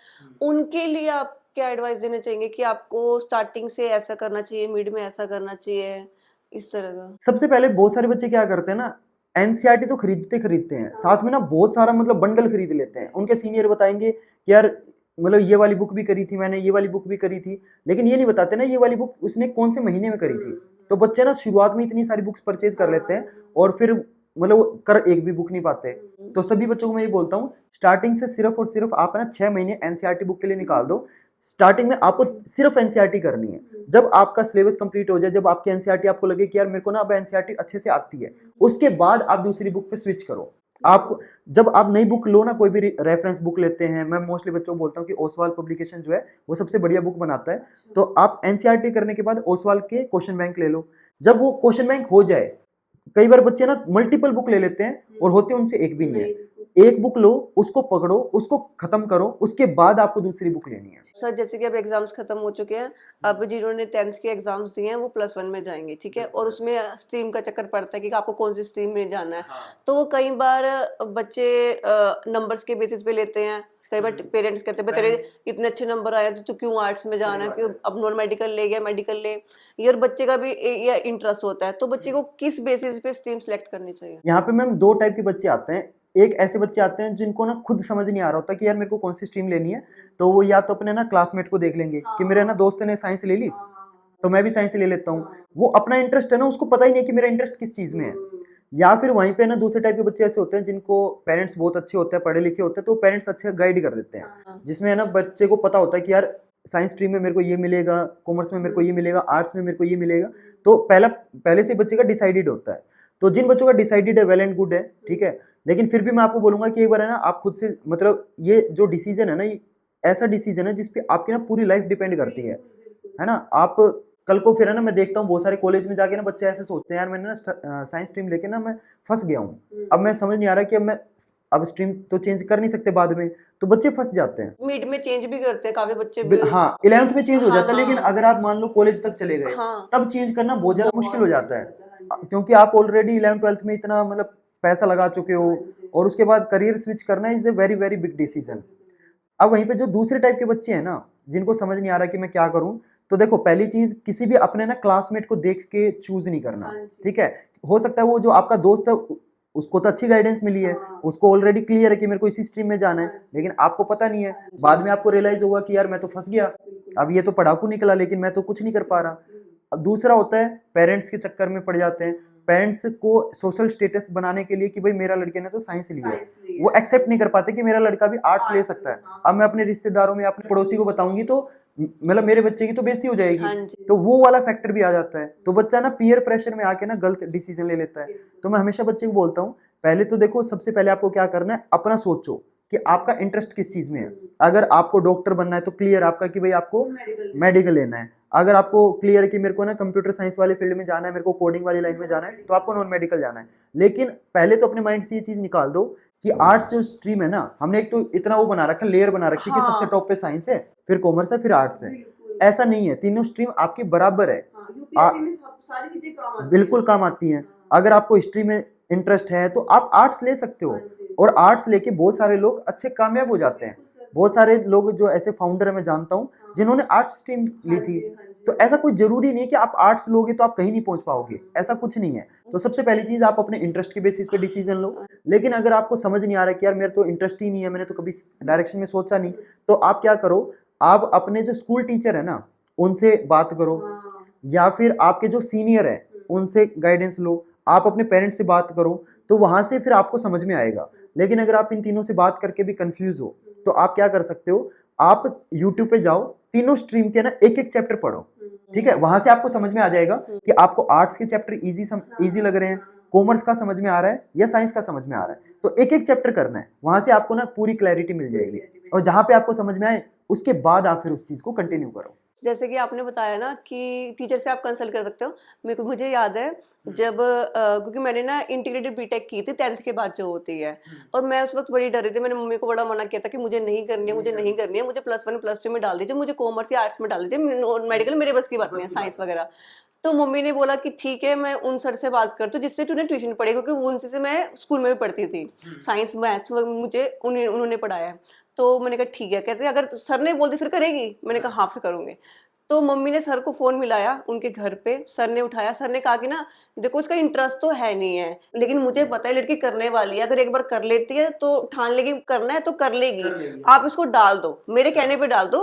उनके लिए आप क्या एडवाइस देना चाहेंगे कि आपको स्टार्टिंग से ऐसा करना चाहिए, मिड में ऐसा करना चाहिए, इस तरह का? सबसे पहले बहुत सारे बच्चे क्या करते हैं ना, एनसीईआरटी तो खरीदते हैं, साथ में ना बहुत सारा मतलब बंडल खरीद लेते हैं। उनके सीनियर बताएंगे कि यार मतलब ये वाली बुक भी करी थी मैंने, ये वाली बुक भी करी थी, लेकिन ये नहीं बताते ना ये वाली बुक उसने कौन से महीने में करी थी। तो बच्चे ना शुरुआत में इतनी सारी बुक्स परचेज कर लेते हैं, और फिर मतलब कर एक भी बुक नहीं पाते। तो सभी बच्चों को मैं ये बोलता हूँ, स्टार्टिंग से सिर्फ और सिर्फ आप ना 6 महीने एनसीईआरटी बुक के लिए निकाल दो। स्टार्टिंग में आपको सिर्फ एनसीईआरटी करनी है। जब आपका सिलेबस कंप्लीट हो जाए, जब आपकी एनसीईआरटी आपको लगे कि यार मेरे को ना अब एनसीईआरटी अच्छे से आती है, उसके बाद आप दूसरी बुक पे स्विच करो। आप जब आप नई बुक लो ना, कोई भी रेफरेंस बुक लेते हैं, मैं मोस्टली बच्चों को बोलता हूँ कि ओसवाल पब्लिकेशन जो है वो सबसे बढ़िया बुक बनाता है। तो आप एनसीईआरटी करने के बाद ओसवाल के क्वेश्चन बैंक ले लो। जब वो क्वेश्चन बैंक हो जाए, कई बार बच्चे ना मल्टीपल बुक ले लेते हैं और होते उनसे एक भी नहीं है। एक बुक लो, उसको पकड़ो, उसको खत्म करो, उसके बाद आपको दूसरी बुक लेनी है। सर जैसे कि अब एग्जाम्स खत्म हो चुके हैं, अब जिन्होंने 10th के एग्जाम्स दिए हैं वो +1 में जाएंगे, ठीक है, और उसमें स्ट्रीम का चक्कर पड़ता है कि आपको कौन सी स्ट्रीम में जाना है। तो वो कई बार बच्चे नंबर्स के बेसिस पे लेते हैं। कई बार पेरेंट्स कहते हैं तेरे इतने अच्छे नंबर आए तो तू क्यों आर्ट्स में जाना है, क्यों अब नॉन मेडिकल ले गया, मेडिकल ले। ये और बच्चे का भी ये इंटरेस्ट होता है, तो बच्चे को किस बेसिस पे स्ट्रीम सेलेक्ट करनी चाहिए? यहाँ पे मैम 2 टाइप के बच्चे आते हैं। एक ऐसे बच्चे आते हैं जिनको ना खुद समझ नहीं आ रहा होता कि यार मेरे को कौन सी स्ट्रीम लेनी है, तो वो या तो अपने ना क्लासमेट को देख लेंगे कि मेरे ना दोस्त ने साइंस ले ली तो मैं भी साइंस ले लेता हूँ। वो अपना इंटरेस्ट है ना, उसको पता ही नहीं कि मेरा इंटरेस्ट किस चीज में है। या फिर वहीं पे ना दूसरे टाइप के बच्चे ऐसे होते हैं जिनको पेरेंट्स बहुत अच्छे होते हैं, पढ़े लिखे होते हैं, तो पेरेंट्स अच्छे गाइड कर देते हैं, जिसमें है ना बच्चे को पता होता है कि यार साइंस स्ट्रीम में मेरे को ये मिलेगा, कॉमर्स में मेरे को ये मिलेगा, आर्ट्स में मेरे को ये मिलेगा। तो पहले से बच्चे का डिसाइडेड होता है। तो जिन बच्चों का डिसाइडेड है वेल एंड गुड है, ठीक है, लेकिन फिर भी मैं आपको बोलूंगा कि एक बार है ना आप खुद से मतलब ये जो डिसीजन है ना, ये ऐसा डिसीजन है जिसपे आपकी ना पूरी लाइफ डिपेंड करती है ना। आप कल को फिर है ना, मैं देखता हूँ बहुत सारे कॉलेज में जाके ना बच्चे ऐसे सोचते हैं यार मैंने ना साइंस स्ट्रीम लेके ना मैं फंस गया हूँ, अब मैं समझ नहीं आ रहा कि अब स्ट्रीम तो चेंज कर नहीं सकते बाद में, तो बच्चे फंस जाते हैं। मिड में चेंज भी करते हैं काफी बच्चे भी। हाँ, 11th में चेंज हो हाँ, जाता है, लेकिन हाँ। अगर आप मान लो कॉलेज तक चले गए हाँ। तब चेंज करना बहुत ज्यादा मुश्किल हो जाता है। क्योंकि आप ऑलरेडी 11th-12th में इतना मतलब पैसा लगा चुके हो और उसके बाद करियर स्विच करना is a very very big decision. अब वहीं पे जो दूसरे टाइप के बच्चे हैं ना, जिनको समझ नहीं आ रहा कि मैं क्या करूं, तो देखो पहली चीज किसी भी अपने ना क्लासमेट को देख के चूज नहीं करना, ठीक है। हो सकता है वो जो आपका दोस्त है उसको तो अच्छी गाइडेंस मिली है, उसको ऑलरेडी क्लियर है कि मेरे को इसी स्ट्रीम में जाना है, लेकिन आपको पता नहीं है। बाद में आपको रियलाइज होगा कि यार मैं तो फंस गया, अब ये तो पढ़ाकू निकला लेकिन मैं तो कुछ नहीं कर पा रहा। अब दूसरा होता है पेरेंट्स के चक्कर में पड़ जाते हैं, पेरेंट्स को सोशल स्टेटस बनाने के लिए कि भाई मेरा लड़के ने तो साइंस लिया है, वो एक्सेप्ट नहीं कर पाते कि मेरा लड़का भी आर्ट्स ले सकता है। अब मैं अपने रिश्तेदारों में अपने पड़ोसी को बताऊंगी तो मतलब मेरे बच्चे की तो बेइज्जती हो जाएगी, तो वो वाला फैक्टर भी आ जाता है। तो बच्चा ना पीयर प्रेशर में आके ना गलत डिसीजन ले लेता है। तो मैं हमेशा बच्चे को बोलता हूँ पहले तो देखो, सबसे पहले आपको क्या करना है, अपना सोचो कि आपका इंटरेस्ट किस चीज में है। अगर आपको डॉक्टर बनना है तो क्लियर आपका कि भाई आपको मेडिकल लेना है। अगर आपको क्लियर है कि मेरे को ना कंप्यूटर साइंस वाले फील्ड में जाना है, मेरे को कोडिंग वाली लाइन में जाना है, तो आपको नॉन मेडिकल जाना है। लेकिन पहले तो अपने माइंड से ये चीज निकाल दो कि आर्ट्स जो स्ट्रीम है ना, हमने एक तो इतना वो बना रखा है, लेयर बना रखी है कि सबसे टॉप पे साइंस है, फिर कॉमर्स है, फिर आर्ट्स है। ऐसा नहीं है, तीनों स्ट्रीम आपकी बराबर है, बिल्कुल काम आती हैं। अगर आपको हिस्ट्री में इंटरेस्ट है तो आप आर्ट्स ले सकते हो, और आर्ट्स लेके बहुत सारे लोग अच्छे कामयाब हो जाते हैं। बहुत सारे लोग जो ऐसे फाउंडर है मैं जानता हूँ जिन्होंने आर्ट्स स्ट्रीम ली थी। तो ऐसा कोई जरूरी नहीं है कि आप आर्ट्स लोगे तो आप कहीं नहीं पहुंच पाओगे, ऐसा कुछ नहीं है। तो सबसे पहली चीज आप अपने इंटरेस्ट के बेसिस पे डिसीजन लो। लेकिन अगर आपको समझ नहीं आ रहा कि यार मेरे तो इंटरेस्ट ही नहीं है, मैंने तो कभी डायरेक्शन में सोचा नहीं, तो आप क्या करो, आप अपने जो स्कूल टीचर है ना उनसे बात करो, या फिर आपके जो सीनियर है उनसे गाइडेंस लो, आप अपने पेरेंट्स से बात करो, तो वहां से फिर आपको समझ में आएगा। लेकिन अगर आप इन तीनों से बात करके भी कंफ्यूज हो तो आप क्या कर सकते हो, आप यूट्यूब पे जाओ, तीनों स्ट्रीम के ना एक एक चैप्टर पढ़ो, ठीक है। वहां से आपको समझ में आ जाएगा कि आपको आर्ट्स के चैप्टर इजी लग रहे हैं, कॉमर्स का समझ में आ रहा है या साइंस का समझ में आ रहा है। तो एक एक चैप्टर करना है, वहां से आपको ना पूरी क्लैरिटी मिल जाएगी, और जहां पे आपको समझ में आए उसके बाद आप फिर उस चीज को कंटिन्यू करो। जैसे कि आपने बताया ना कि टीचर से आप कंसल्ट कर सकते हो। मुझे याद है जब क्योंकि मैंने ना इंटीग्रेटेड बीटेक की थी 10th के बाद जो होती है, और मैं उस वक्त बड़ी डरी थी। मैंने मम्मी को बड़ा मना किया था कि मुझे नहीं करनी है, मुझे नहीं करनी है, मुझे +1 +2 में डाल दीजिए, मुझे कॉमर्स या आर्ट्स में डाल दीजिए, मेडिकल मेरे बस की बात नहीं है, साइंस वगैरह। तो मम्मी ने बोला कि ठीक है, मैं उन सर से बात करती हूँ जिससे तूने ट्यूशन पढ़ी, क्योंकि उनसे से मैं स्कूल में भी पढ़ती थी। साइंस मैथ्स मुझे उन्होंने पढ़ाया है। तो मैंने कहा ठीक है। कहते अगर सर ने बोल दी फिर करेगी? मैंने कहा हाँ फिर करूँगी। तो मम्मी ने सर को फोन मिलाया उनके घर पे, सर ने उठाया, सर ने कहा कि ना देखो इसका इंटरेस्ट तो है नहीं है, लेकिन मुझे पता है लड़की करने वाली है, अगर एक बार कर लेती है तो ठान लेगी करना है तो कर लेगी, आप इसको डाल दो, मेरे कहने पे डाल दो,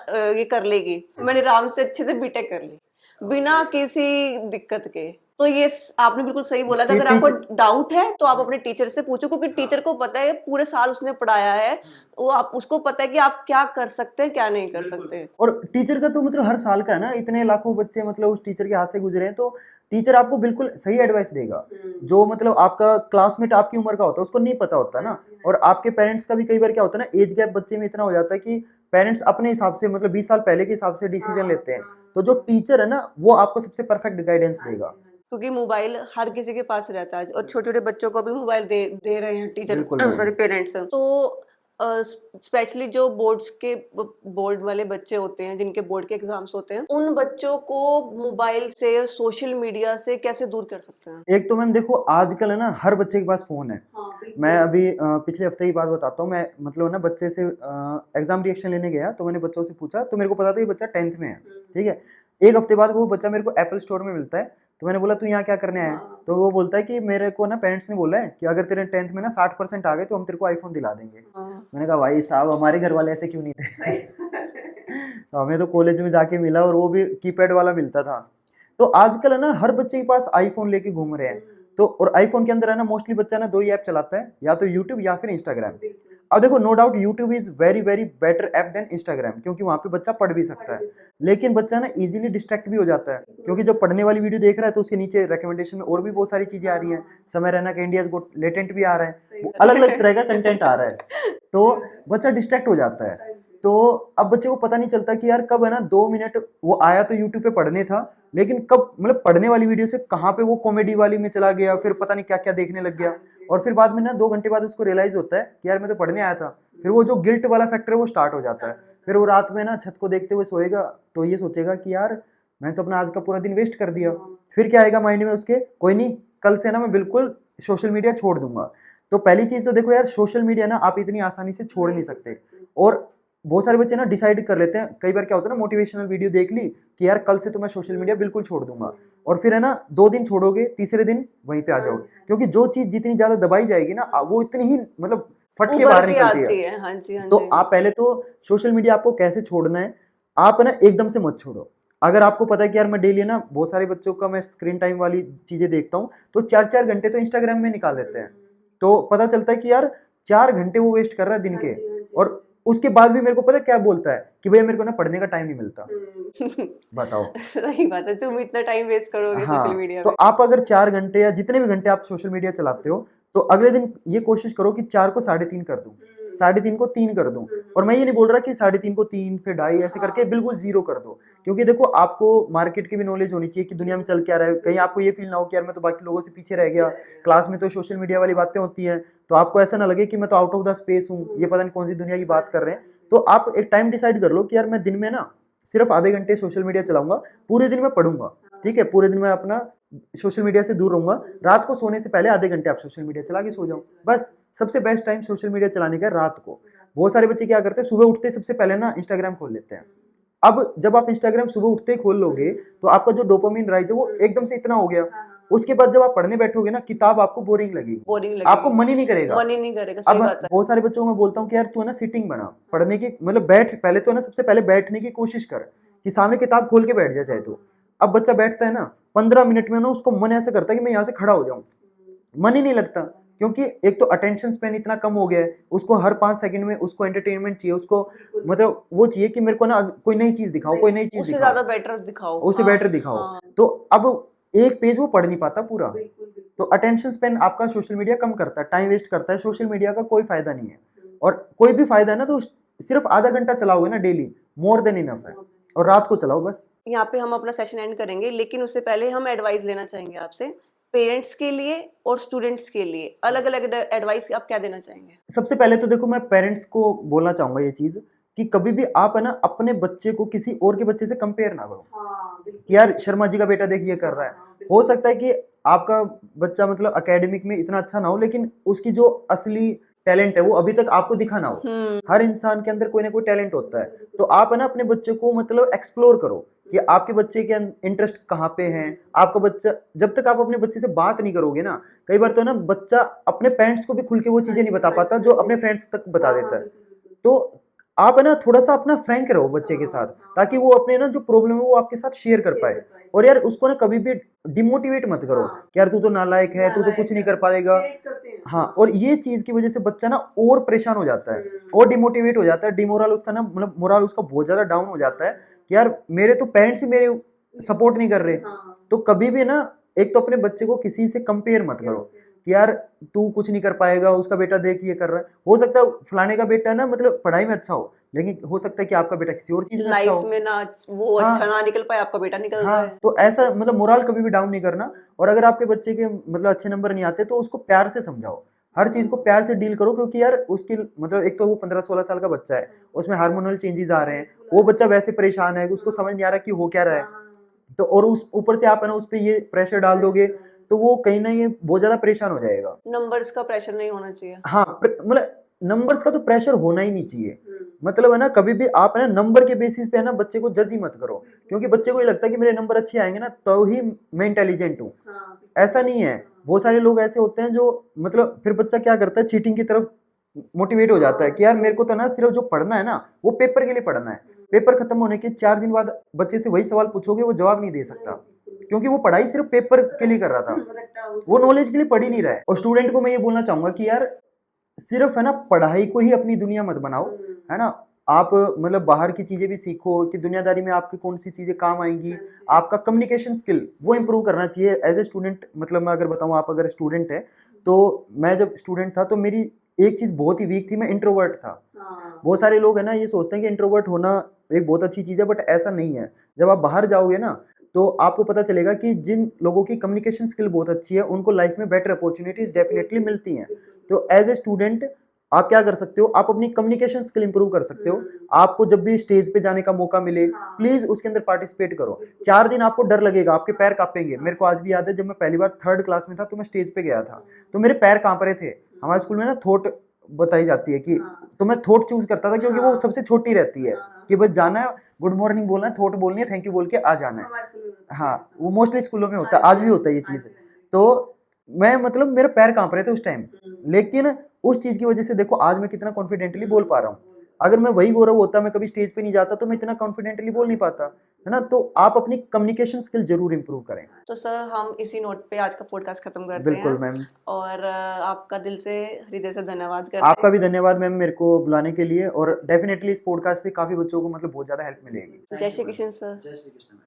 ये कर लेगी। मैंने आराम से अच्छे से बीटेक कर ली बिना किसी दिक्कत के। तो ये आपने बिल्कुल सही बोला कि अगर आपको डाउट है तो आप अपने टीचर से पूछो, क्योंकि टीचर को पता है, पूरे साल उसने पढ़ाया है, वो आप उसको पता है कि आप क्या कर सकते हैं क्या नहीं कर सकते। और टीचर का तो मतलब हर साल का है ना, इतने लाखों बच्चे मतलब उस टीचर के हाथ से गुजरे हैं, तो टीचर आपको बिल्कुल सही एडवाइस देगा। जो मतलब आपका क्लासमेट आपकी उम्र का होता है उसको नहीं पता होता ना, और आपके पेरेंट्स का भी कई बार क्या होता है ना, एज गैप बच्चे में इतना हो जाता है कि पेरेंट्स अपने हिसाब से मतलब 20 साल पहले के हिसाब से डिसीजन लेते हैं। तो जो टीचर है ना वो आपको सबसे परफेक्ट गाइडेंस देगा, क्योंकि मोबाइल हर किसी के पास रहता है, और छोटे छोटे बच्चों को भी मोबाइल दे रहे हैं टीचर्स, सॉरी पेरेंट्स। तो स्पेशली जो बोर्ड वाले बच्चे होते हैं, जिनके बोर्ड के एग्जाम्स होते हैं, उन बच्चों को मोबाइल से, सोशल मीडिया से कैसे दूर कर सकते हैं? एक तो मैम देखो आजकल है ना हर बच्चे के पास फोन है। मैं अभी पिछले हफ्ते की बात बताता हूँ, मैं मतलब ना बच्चे से एग्जाम रिएक्शन लेने गया, तो मैंने बच्चों से पूछा, तो मेरे को पता था ये बच्चा 10th में है, ठीक है। एक हफ्ते बाद वो बच्चा मेरे को एप्पल स्टोर में मिलता है, तो मैंने बोला तू यहाँ क्या करने आया? तो वो बोलता है कि मेरे को ना पेरेंट्स ने बोला है कि अगर तेरे 10th में ना 60% आ गए तो हम तेरे को आईफोन दिला देंगे। मैंने कहा भाई साहब हमारे घर वाले ऐसे क्यों नहीं थे। तो हमें तो कॉलेज में जाके मिला, और वो भी कीपैड वाला मिलता था। तो आजकल है ना हर बच्चे के पास आईफोन लेके घूम रहे हैं। तो और आईफोन के अंदर है ना मोस्टली बच्चा ना 2 ही ऐप चलाता है, या तो यूट्यूब या फिर इंस्टाग्राम। अब देखो no doubt YouTube is very very better app than Instagram, क्योंकि वहां पे बच्चा पढ़ भी सकता है। लेकिन बच्चा ना इजीली डिस्ट्रैक्ट भी हो जाता है, क्योंकि जब पढ़ने वाली वीडियो देख रहा है तो उसके नीचे रिकमेंडेशन में और भी बहुत सारी चीजें आ रही हैं। समय रैना का इंडिया गोट लेटेंट भी आ रहा है, वो अलग अलग तरह का कंटेंट आ रहा है, तो बच्चा डिस्ट्रैक्ट हो जाता है। तो अब बच्चे को पता नहीं चलता कि यार कब है ना 2 मिनट वो आया तो यूट्यूब पे पढ़ने था, लेकिन कब मतलब पढ़ने वाली वीडियो से कहाँ पे वो कॉमेडी वाली में चला गया, फिर पता नहीं क्या क्या देखने लग गया। और फिर बाद में ना 2 घंटे बाद उसको रियलाइज होता है कि यार मैं तो पढ़ने आया था। फिर वो जो गिल्ट वाला फैक्टर है वो स्टार्ट हो जाता है। फिर वो रात में ना छत को देखते हुए सोएगा तो ये सोचेगा कि यार मैं तो अपना आज का पूरा दिन वेस्ट कर दिया। फिर क्या आएगा माइंड में उसके, कोई नहीं कल से ना मैं बिल्कुल सोशल मीडिया छोड़ दूंगा। तो पहली चीज तो देखो यार, सोशल मीडिया ना आप इतनी आसानी से छोड़ नहीं सकते। और बहुत सारे बच्चे ना डिसाइड कर लेते हैं, कई बार क्या होता है ना, मोटिवेशनल वीडियो देख ली कि यार कल से तो मैं सोशल मीडिया बिल्कुल छोड़ दूंगा, और फिर है ना 2 दिन छोड़ोगे, तीसरे दिन वहीं पे आ जाओगे, क्योंकि जो चीज जितनी ज्यादा दबाई जाएगी ना वो इतनी ही मतलब फट के उभर बाहर के निकलती है। आती है। हाँ जी, हाँ तो जी। आप पहले तो सोशल मीडिया आपको कैसे छोड़ना है, आप है ना एकदम से मत छोड़ो। अगर आपको पता है कि यार मैं डेली ना बहुत सारे बच्चों का मैं स्क्रीन टाइम वाली चीजें देखता हूँ, तो 4-4 घंटे तो इंस्टाग्राम में निकाल लेते हैं। तो पता चलता है कि यार 4 घंटे वो वेस्ट कर रहा है दिन के, और उसके बाद भी मेरे को पता है क्या बोलता है कि भैया मेरे को ना पढ़ने का टाइम नहीं मिलता। बताओ। सही बात है, तुम इतना टाइम वेस्ट करोगे सोशल हाँ, मीडिया तो पे। आप अगर 4 घंटे या जितने भी घंटे आप सोशल मीडिया चलाते हो, तो अगले दिन ये कोशिश करो कि 4 को 3.5 कर दूं, 3.5 को 3 कर दूं। और मैं ये नहीं बोल रहा कि 3.5 को 3 फिर 2.5 ऐसे करके बिल्कुल जीरो कर दो, क्योंकि देखो आपको मार्केट की भी नॉलेज होनी चाहिए कि दुनिया में चल क्या रहा है। कहीं आपको ये फील ना हो कि यार मैं तो बाकी लोगों से पीछे रह गया, क्लास में तो सोशल मीडिया वाली बातें होती हैं, तो आपको ऐसा ना लगे कि मैं तो आउट ऑफ द स्पेस हूँ, ये पता नहीं कौन सी दुनिया की बात कर रहे हैं। तो आप एक टाइम डिसाइड कर लो कि यार मैं दिन में ना सिर्फ आधे घंटे सोशल मीडिया चलाऊंगा, पूरे दिन मैं पढ़ूंगा। ठीक है, पूरे दिन मैं अपना सोशल मीडिया से दूर रहूंगा। रात को सोने से पहले आधे घंटे आप सोशल मीडिया चला के सो जाओ, बस। सबसे बेस्ट टाइम सोशल मीडिया चलाने का है रात को। बहुत सारे बच्चे क्या करते हैं, सुबह उठते सबसे पहले ना इंस्टाग्राम खोल लेते हैं। अब जब आप इंस्टाग्राम सुबह उठते ही खोल लोगे, तो आपका जो डोपामिन राइज है वो एकदम से इतना हो गया। उसके बाद जब आप पढ़ने बैठोगे ना, किताब आपको बोरिंग लगेगी, बोरिंग आपको लगेगी। मन ही नहीं करेगा। मन ही नहीं करेगा, अब सही बात है। बहुत सारे बच्चों को मैं बोलता हूँ कि यार तू है ना सिटिंग बना पढ़ने की, मतलब बैठ, पहले तो है ना सबसे पहले बैठने की कोशिश कर, कि सामने किताब खोल के बैठ जा चाहे तो। अब बच्चा बैठता है ना 15 मिनट में ना उसको मन ऐसा करता है कि मैं यहाँ से खड़ा हो जाऊं, मन ही नहीं लगता। क्योंकि एक तो अटेंशन स्पैन इतना कम हो गया है, उसको हर 5 सेकंड में उसको एंटरटेनमेंट चाहिए, उसको मतलब वो चाहिए कि मेरे को ना कोई नई चीज दिखाओ, कोई नई चीज उससे दिखाओ, ज्यादा बेटर दिखाओ। उसे हाँ बेटर दिखाओ। हाँ। तो अब एक पेज वो पढ़ नहीं पाता पूरा। तो अटेंशन स्पैन आपका सोशल मीडिया कम करता है, टाइम वेस्ट करता है। सोशल मीडिया का कोई फायदा नहीं है, और कोई भी फायदा है ना तो सिर्फ आधा घंटा चलाओगे ना डेली, मोर देन इनफ है। और रात को चलाओ बस। यहाँ पे हम अपना सेशन एंड करेंगे, लेकिन उससे पहले हम एडवाइस लेना चाहेंगे आपसे। पेरेंट्स के लिए और स्टूडेंट्स के लिए अलग अलग एडवाइस आप क्या देना चाहेंगे? सबसे पहले तो देखो मैं पेरेंट्स को बोलना चाहूंगा ये चीज, कि कभी भी आप है ना अपने बच्चे को किसी और के बच्चे से कंपेयर ना करो। कि यार शर्मा जी का बेटा देख ये कर रहा है। हो सकता है कि आपका बच्चा मतलब एकेडमिक में इतना अच्छा ना हो, लेकिन उसकी जो असली टैलेंट है वो अभी तक आपको दिखा ना हो। हर इंसान के अंदर कोई ना कोई टैलेंट होता है। तो आप है ना अपने बच्चे को मतलब एक्सप्लोर करो कि आपके बच्चे के इंटरेस्ट कहाँ पे हैं। आपका बच्चा, जब तक आप अपने बच्चे से बात नहीं करोगे ना, कई बार तो ना बच्चा अपने पेरेंट्स को भी खुल के वो चीजें नहीं बता पाता जो अपने फ्रेंड्स तक बता देता है। तो आप है ना थोड़ा सा अपना फ्रैंक रहो बच्चे के साथ, ताकि वो अपने ना जो प्रॉब्लम है वो आपके साथ शेयर कर पाए। और यार उसको ना कभी भी डिमोटिवेट मत करो कि यार तू तो नालायक है, तू तो कुछ नहीं कर पाएगा। हाँ, और ये चीज की वजह से बच्चा ना और परेशान हो जाता है, और डिमोटिवेट हो जाता है, डिमोरल उसका ना मतलब मोरल उसका बहुत ज्यादा डाउन हो जाता है कि यार मेरे तो पेरेंट्स ही मेरे सपोर्ट नहीं कर रहे। तो कभी भी ना एक तो अपने बच्चे को किसी से कंपेयर मत करो कि यार तू कुछ नहीं कर पाएगा, उसका बेटा देख ये कर रहा है। हो सकता है फलाने का बेटा ना मतलब पढ़ाई में अच्छा हो, लेकिन हो सकता है कि आपका बेटा किसी और चीज में अच्छा लाइफ हो। में ना वो हाँ, अच्छा ना निकल पाए, आपका बेटा निकल हाँ, जाए। तो ऐसा मतलब मोरल कभी भी डाउन नहीं करना। और अगर आपके बच्चे के मतलब अच्छे नंबर नहीं आते तो उसको प्यार से समझाओ, हर चीज को प्यार से डील करो। क्योंकि यार उसकी मतलब एक तो वो 15-16 साल का बच्चा है, उसमें हार्मोनल चेंजेस आ रहे हैं, वो बच्चा वैसे परेशान है, उसको समझ नहीं आ रहा कि हो क्या रहा है। तो और उस ऊपर से आप है ना उस पे ये प्रेशर डाल दोगे, तो वो कहीं ना ये बहुत ज्यादा परेशान हो जाएगा। नंबर्स का प्रेशर नहीं होना चाहिए। हाँ, मतलब नंबर्स का तो प्रेशर होना ही नहीं चाहिए। मतलब है ना कभी भी आप है ना नंबर के बेसिस पे है ना बच्चे को जज ही मत करो, क्योंकि बच्चे को ये लगता है कि मेरे नंबर अच्छे आएंगे ना तो ही मैं इंटेलिजेंट हूँ। ऐसा नहीं है। बहुत सारे लोग ऐसे होते हैं जो मतलब फिर बच्चा क्या करता है, चीटिंग की तरफ मोटिवेट हो जाता है कि यार मेरे को तो ना सिर्फ जो पढ़ना है ना वो पेपर के लिए पढ़ना है। पेपर खत्म होने के 4 दिन बाद बच्चे से वही सवाल पूछोगे वो जवाब नहीं दे सकता, क्योंकि वो पढ़ाई सिर्फ पेपर के लिए कर रहा था, वो नॉलेज के लिए पढ़ ही नहीं रहा है। और स्टूडेंट को मैं ये बोलना चाहूंगा कि यार सिर्फ है ना पढ़ाई को ही अपनी दुनिया मत बनाओ, है ना। आप मतलब बाहर की चीजें भी सीखो कि दुनियादारी में आपकी कौन सी चीजें काम आएंगी। आपका कम्युनिकेशन स्किल वो इम्प्रूव करना चाहिए एज ए स्टूडेंट। मतलब मैं अगर बताऊं, आप अगर स्टूडेंट है तो मैं जब स्टूडेंट था तो मेरी एक चीज बहुत ही वीक थी, मैं इंट्रोवर्ट था। बहुत सारे लोग है ना ये सोचते हैं कि इंट्रोवर्ट होना एक बहुत अच्छी चीज है, बट ऐसा नहीं है। जब आप बाहर जाओगे ना तो आपको पता चलेगा कि जिन लोगों की कम्युनिकेशन स्किल बहुत अच्छी है उनको लाइफ में बेटर अपॉर्चुनिटीज डेफिनेटली मिलती हैं। तो एज ए स्टूडेंट आप क्या कर सकते हो, आप अपनी कम्युनिकेशन स्किल इंप्रूव कर सकते हो। आपको जब भी स्टेज पे जाने का मौका मिले, प्लीज उसके अंदर पार्टिसिपेट करो। 4 दिन आपको डर लगेगा, आपके पैर कांपेंगे। मेरे को आज भी याद है, जब मैं पहली बार 3rd क्लास में था तो मैं स्टेज पे गया था, तो मेरे पैर कांप रहे थे। हमारे स्कूल में ना थोट बताई जाती है कि, तो मैं थोट चूज करता था क्योंकि वो सबसे छोटी रहती है, कि बस जाना है, गुड मॉर्निंग बोलना है, थोट बोलनी है, थैंक यू बोल के आ जाना है। हाँ, वो मोस्टली स्कूलों में होता है, आज भी होता है ये चीज। तो मैं मतलब मेरे पैर कांप रहे थे उस टाइम, लेकिन उस चीज की वजह से देखो आज मैं कितना कॉन्फिडेंटली बोल पा रहा हूँ। अगर मैं वही गौरव होता, मैं कभी स्टेज पे नहीं जाता, तो मैं इतना कॉन्फिडेंटली बोल नहीं पाता, है ना। तो आप अपनी कम्युनिकेशन स्किल जरूर इंप्रूव करें। तो सर हम इसी नोट पे आज का पॉडकास्ट खत्म करते बिल्कुल हैं मैम। और आपका दिल से हृदय से धन्यवाद करते आपका हैं। भी धन्यवाद मैम मेरे को बुलाने के लिए, और डेफिनेटली इस पॉडकास्ट से काफी बच्चों को मतलब बहुत ज्यादा हेल्प मिलेगी। जय श्री कृष्ण सर। जय श्री कृष्ण।